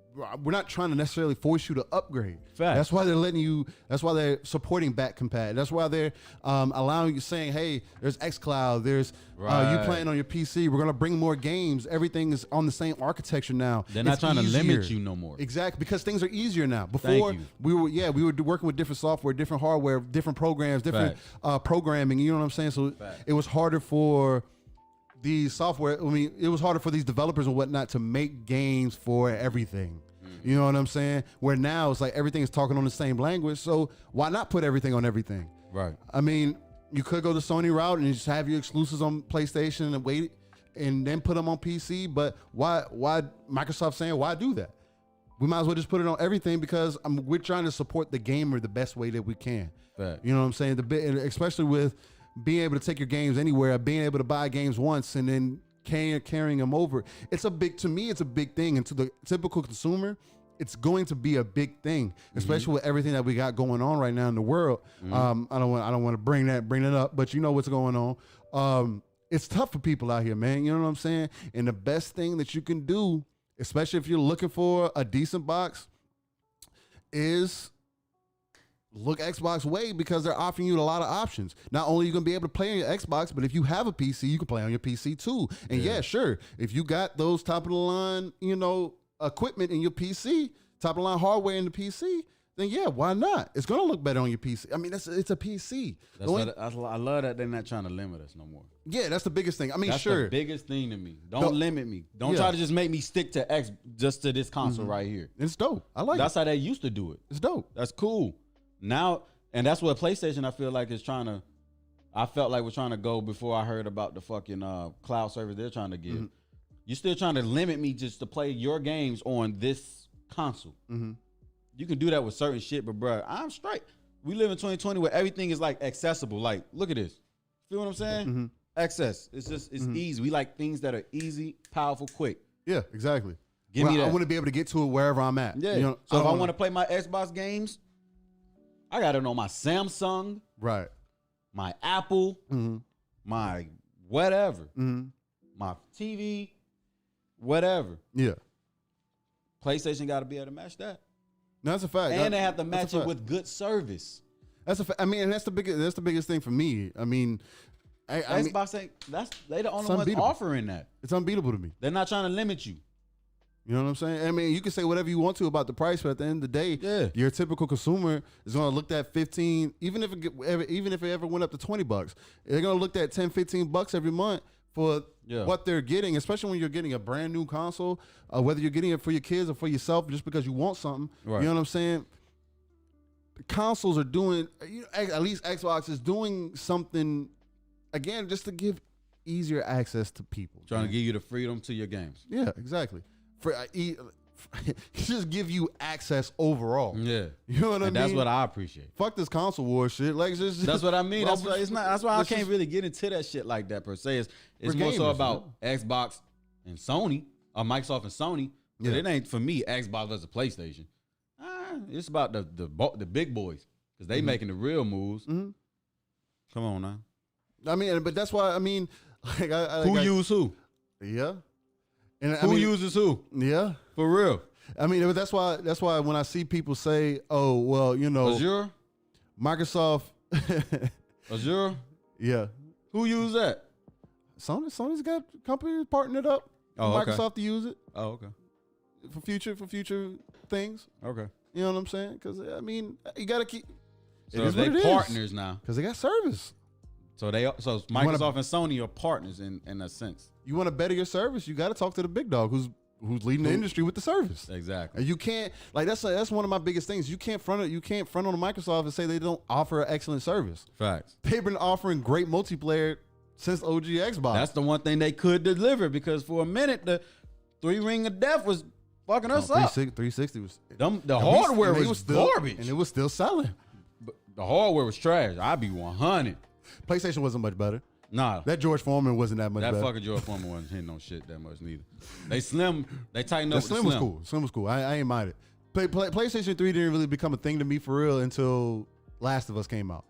we're not trying to necessarily force you to upgrade. Fact. That's why they're letting you. That's why they're supporting back compat. That's why they're allowing you, saying, hey, there's xCloud. There's you playing on your PC. We're gonna bring more games. Everything is on the same architecture now. They're not trying to limit you no more. Exactly, because things are easier now. Before we were working with different software, different hardware, different programs, different programming. You know what I'm saying? So it was harder for these software. I mean, it was harder for these developers and whatnot to make games for everything. You know what I'm saying? Where now it's like everything is talking on the same language. So why not put everything on everything? Right. I mean, you could go the Sony route and just have your exclusives on PlayStation and wait and then put them on PC. But why Microsoft saying why do that? We might as well just put it on everything because we're trying to support the gamer the best way that we can. Fact. You know what I'm saying? Especially with being able to take your games anywhere, being able to buy games once and then carrying them over. To me, it's a big thing. And to the typical consumer, it's going to be a big thing, especially with everything that we got going on right now in the world. I don't want to bring that up, but you know what's going on. It's tough for people out here, man. You know what I'm saying? And the best thing that you can do especially if you're looking for a decent box, is look Xbox Way, because they're offering you a lot of options. Not only are you going to be able to play on your Xbox, but if you have a PC, you can play on your PC too. And yeah, sure, if you got those top of the line, equipment in your PC, top of the line hardware in the PC, then yeah, why not? It's going to look better on your PC. I mean, it's a PC. I love that they're not trying to limit us no more. Yeah, that's the biggest thing. I mean, that's sure. the biggest thing to me. Don't limit me. Don't try to just make me stick to just to this console right here. It's dope. I like That's how they used to do it. It's dope. That's cool. Now, and that's what PlayStation, I feel like, is trying to, I felt like we're trying to go before I heard about the fucking cloud service they're trying to give. You're still trying to limit me just to play your games on this console. You can do that with certain shit, but bro, I'm straight. We live in 2020 where everything is like accessible. Like, look at this. Feel what I'm saying? Access. It's just, it's easy. We like things that are easy, powerful, quick. Yeah, exactly. Give me that. I want to be able to get to it wherever I'm at. Yeah. So if I want to play my Xbox games, I got it on my Samsung, right? My Apple, my whatever, my TV, whatever. Yeah. PlayStation got to be able to match that. No, that's a fact. And they have to match it with good service. That's a fact. I mean, and that's the biggest thing for me. I mean, Xbox ain't. They the only ones offering that. It's unbeatable to me. They're not trying to limit you. You know what I'm saying? I mean, you can say whatever you want to about the price, but at the end of the day, your typical consumer is going to look at 15, even if it ever went up to $20, they're going to look at 10, $15 every month for what they're getting, especially when you're getting a brand new console, whether you're getting it for your kids or for yourself just because you want something. Right. You know what I'm saying? The consoles are doing, at least Xbox is doing something, again, just to give easier access to people. Trying to give you the freedom to your games. Yeah, exactly. Just give you access overall. Yeah, you know what I mean. That's what I appreciate. Fuck this console war shit. Like, that's what I mean. That's why I can't really get into that shit like that per se. It's more so about Xbox and Sony, or Microsoft and Sony. But it ain't for me Xbox versus PlayStation. It's about the big boys, because they making the real moves. Come on now. I mean, but that's why I mean, like, who use who? Yeah. And who uses who? Yeah, for real. I mean, but that's why when I see people say, "Oh, well, Azure, Microsoft, Azure, yeah, who use that? Sony's got companies partnered up. Microsoft to use it. Oh, okay. For future things. Okay. You know what I'm saying? Because I mean, you got to keep. So they partners now because they got service. So Microsoft and Sony are partners in a sense. You want to better your service, you got to talk to the big dog who's leading the industry with the service. Exactly. And you can't, like, that's one of my biggest things. You can't front on Microsoft and say they don't offer an excellent service. Facts. They've been offering great multiplayer since OG Xbox. That's the one thing they could deliver, because for a minute the 3 Ring of Death was fucking us up. 360 was the hardware was garbage, and it was still selling. But the hardware was trash. I'd be 100. PlayStation wasn't much better. Nah, that George Foreman wasn't that much better. That fucking George Foreman wasn't hitting no shit that much neither. They tightened up. Slim was cool. Slim was cool. I ain't mind it. PlayStation 3 didn't really become a thing to me for real until Last of Us came out.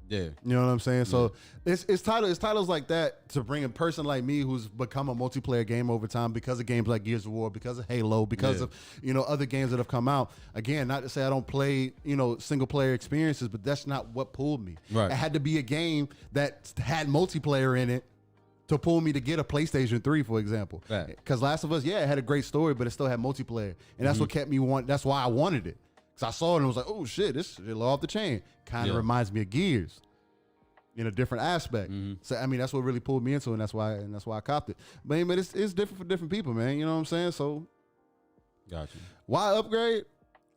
Yeah, you know what I'm saying. So it's titles like that to bring a person like me who's become a multiplayer game over time because of games like Gears of War, because of Halo, because of other games that have come out. Again, not to say I don't play single player experiences, but that's not what pulled me. Right. It had to be a game that had multiplayer in it to pull me to get a PlayStation 3, for example. Because Last of Us, it had a great story, but it still had multiplayer, and that's what kept me that's why I wanted it. Because I saw it and was like, oh shit, this shit off the chain. Kind of reminds me of Gears in a different aspect. So I mean, that's what really pulled me into it, and that's why I copped it. But it's different for different people, man. You know what I'm saying? So gotcha. Why upgrade?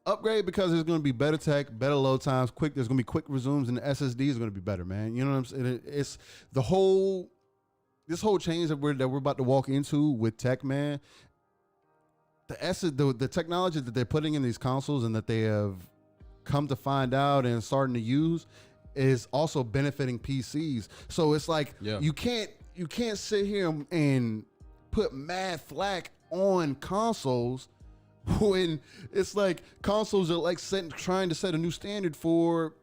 Upgrade because there's going to be better tech, better load times, quick. There's going to be quick resumes, and the SSD is going to be better, man. You know what I'm saying? It's this whole change that we're about to walk into with tech, man. The technology that they're putting in these consoles and that they have come to find out and starting to use is also benefiting PCs. So it's like you can't sit here and put mad flack on consoles when it's like consoles are like trying to set a new standard for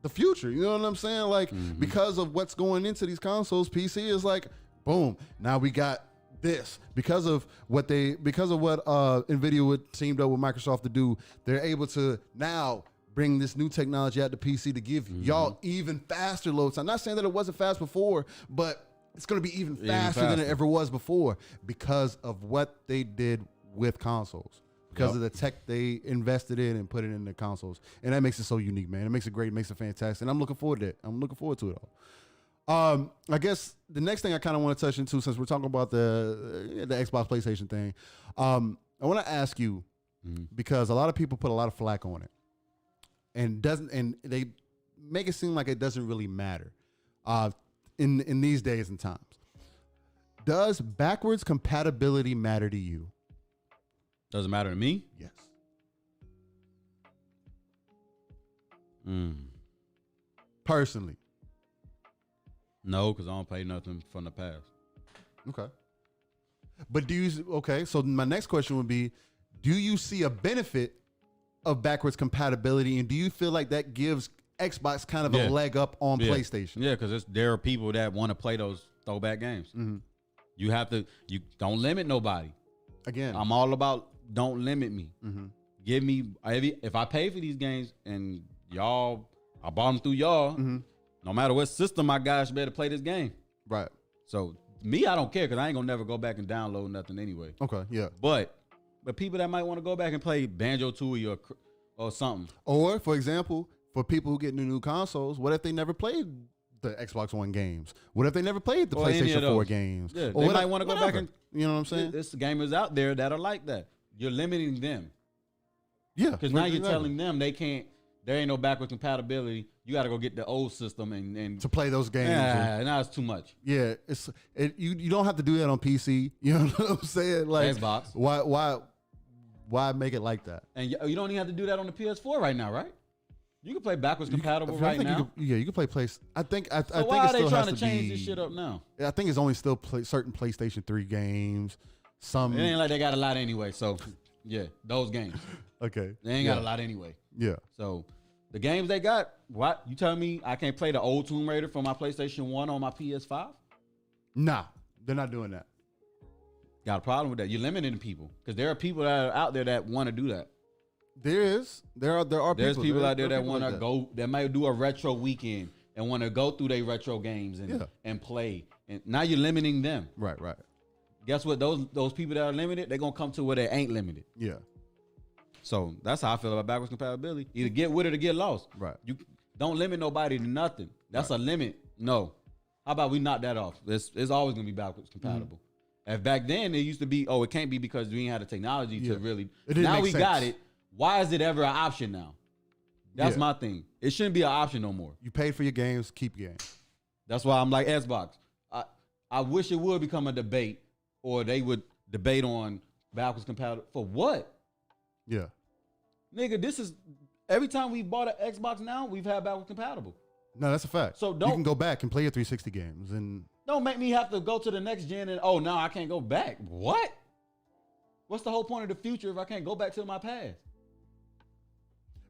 the future. You know what I'm saying? Like because of what's going into these consoles, PC is like, boom, now we got this because of what NVIDIA would teamed up with Microsoft to do. They're able to now bring this new technology out to PC to give y'all even faster load time. I'm not saying that it wasn't fast before, but it's going to be even faster than it ever was before because of what they did with consoles. Because of the tech they invested in and put it in the consoles. And that makes it so unique, man. It makes it great. It makes it fantastic. And I'm looking forward to it. I'm looking forward to it all. I guess the next thing I kind of want to touch into, since we're talking about the Xbox PlayStation thing, I want to ask you, because a lot of people put a lot of flack on it. And they make it seem like it doesn't really matter in these days and times. Does backwards compatibility matter to you? Doesn't matter to me? Yes. Personally. No, because I don't play nothing from the past. Okay. But so my next question would be, do you see a benefit of backwards compatibility, and do you feel like that gives Xbox kind of a leg up on PlayStation? Yeah, because there are people that want to play those throwback games. You don't limit nobody. Again, I'm all about don't limit me. Give me, if I pay for these games and I bought them through y'all, no matter what system I got, I should be able to play this game. Right. So me, I don't care because I ain't gonna never go back and download nothing anyway. Okay, yeah. But people that might want to go back and play Banjo-Tooie or something. Or, for example, for people who get new consoles, what if they never played the Xbox One games? What if they never played the PlayStation 4 games? Yeah, they might want to go back and, you know what I'm saying? There's gamers out there that are like that. You're limiting them. Yeah. Because now you're telling them there ain't no backward compatibility. You got to go get the old system and to play those games. Now it's too much. Yeah, you don't have to do that on PC. You know what I'm saying? Like Xbox. Why make it like that? And you don't even have to do that on the PS4 right now, right? You can play backwards compatible right now. You can play I think why are they trying to change this shit up now? I think it's only still certain PlayStation 3 games. It ain't like they got a lot anyway. So yeah, those games. Okay. They ain't got a lot anyway. Yeah. So the games they got, what? You telling me I can't play the old Tomb Raider from my PlayStation 1 on my PS5? Nah, they're not doing that. Got a problem with that. You're limiting people because there are people that are out there that want to do that. There's people out there that want to go, that might do a retro weekend and want to go through their retro games and play. And now you're limiting them. Right. Guess what? Those people that are limited, they're gonna come to where they ain't limited. Yeah. So that's how I feel about backwards compatibility. Either get with it or get lost. Right. You don't limit nobody to nothing. That's a limit. No. How about we knock that off? It's always gonna be backwards compatible. If back then it used to be, it can't be because we ain't had the technology to really. Now we got it. Why is it ever an option now? That's my thing. It shouldn't be an option no more. You paid for your games, keep your games. That's why I'm like Xbox. I wish it would become a debate, or they would debate on backwards compatible. For what? Yeah. Nigga, this is every time we bought an Xbox now, we've had backwards compatible. No, that's a fact. So you can go back and play your 360 games and don't make me have to go to the next gen and now I can't go back. What? What's the whole point of the future if I can't go back to my past?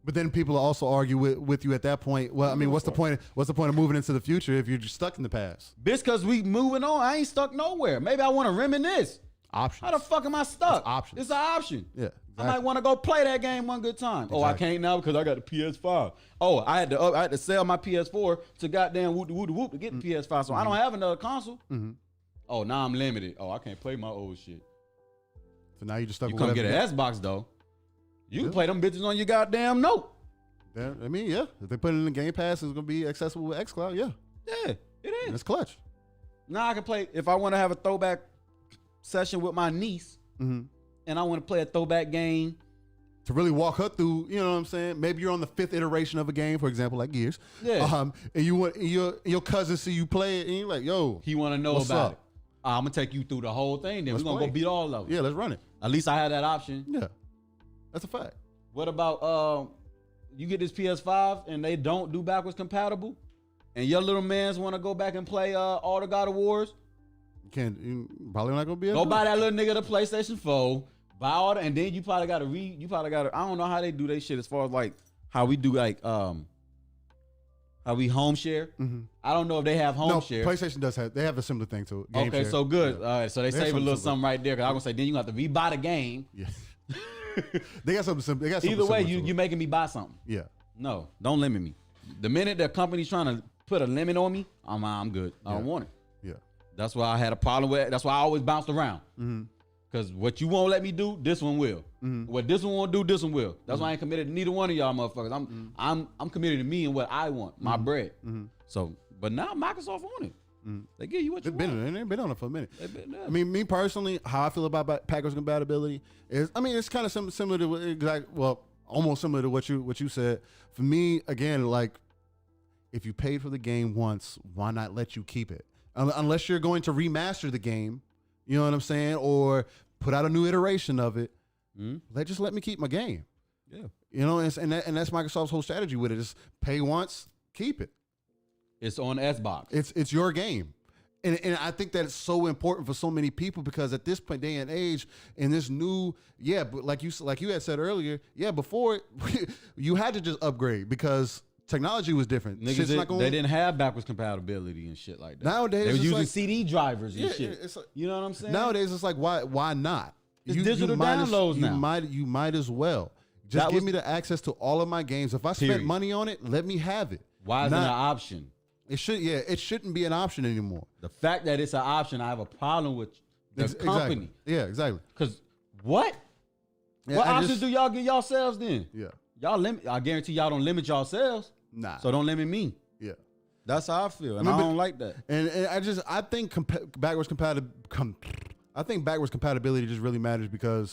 But then people also argue with you at that point. Well, I mean, what's the point? What's the point of moving into the future if you're just stuck in the past? Bitch, because we moving on. I ain't stuck nowhere. Maybe I want to reminisce. Options. How the fuck am I stuck? Options. It's an option. Yeah. Exactly. I might want to go play that game one good time. Exactly. Oh, I can't now because I got the PS5. Oh, I had to sell my PS4 to goddamn whoop to get the PS5. So I don't have another console. Oh, now I'm limited. Oh, I can't play my old shit. So now you just stuck. You come get an Xbox though. You can play them bitches on your goddamn note. Yeah, I mean, yeah. If they put it in the Game Pass, it's gonna be accessible with xCloud. Yeah. Yeah, it is. And it's clutch. Now I can play if I want to have a throwback session with my niece, and I want to play a throwback game to really walk her through. You know what I'm saying? Maybe you're on the 5th iteration of a game, for example, like Gears. Yeah. And you want your cousin see you play it, and you're like, yo, he want to know about it. I'm gonna take you through the whole thing. Then we're gonna go beat all of it. Yeah, let's run it. At least I had that option. Yeah, that's a fact. What about you get this PS5 and they don't do backwards compatible, and your little mans want to go back and play all the God of Wars? You probably not gonna be able to buy that little nigga the PlayStation 4, buy all and then you probably gotta I don't know how they do their shit as far as like how we do like how Are we home share? I don't know if they have home share. PlayStation does have. They have a similar thing to it. Okay, share. so good. Yeah. All right, so they save a little something right there. Because I'm gonna say then you have to rebuy the game. Yeah. They got something simple. They got something Either way, similar to you're making me buy something. Yeah. No, don't limit me. The minute the company's trying to put a limit on me, I'm good. I don't want it. Yeah. That's why I had a problem with it. That's why I always bounced around. Because what you won't let me do, this one will. What this one won't do, this one will. That's why I ain't committed to neither one of y'all motherfuckers. I'm committed to me and what I want, my bread. So, but now Microsoft on it. They give you what you want. They've been on it for a minute. I mean, me personally, how I feel about backwards compatibility is, I mean, it's kind of similar to almost similar to what you said. For me, again, like, if you paid for the game once, why not let you keep it? Unless you're going to remaster the game, you know what I'm saying, or put out a new iteration of it. Just let me keep my game. Yeah, you know, and that's Microsoft's whole strategy with it: is pay once, keep it. It's on Xbox. It's your game. And I think that it's so important for so many people because at this point, day and age, in this new, but like you had said earlier, before you had to just upgrade because technology was different. Niggas they didn't have backwards compatibility and shit like that. Nowadays, they were using CD drivers and shit. It's like, you know what I'm saying? Nowadays, it's like why not? It's digital downloads now. You might as well just give me the access to all of my games. If I spent money on it, let me have it. Why is it an option? It shouldn't be an option anymore. The fact that it's an option, I have a problem with the company. Exactly. Yeah, exactly. Because what? Yeah, what options do y'all give yourselves then? Yeah. Y'all limit. I guarantee y'all don't limit yourselves. Nah. So don't limit me. Yeah. That's how I feel, and I don't like that. And I think backwards compatibility just really matters because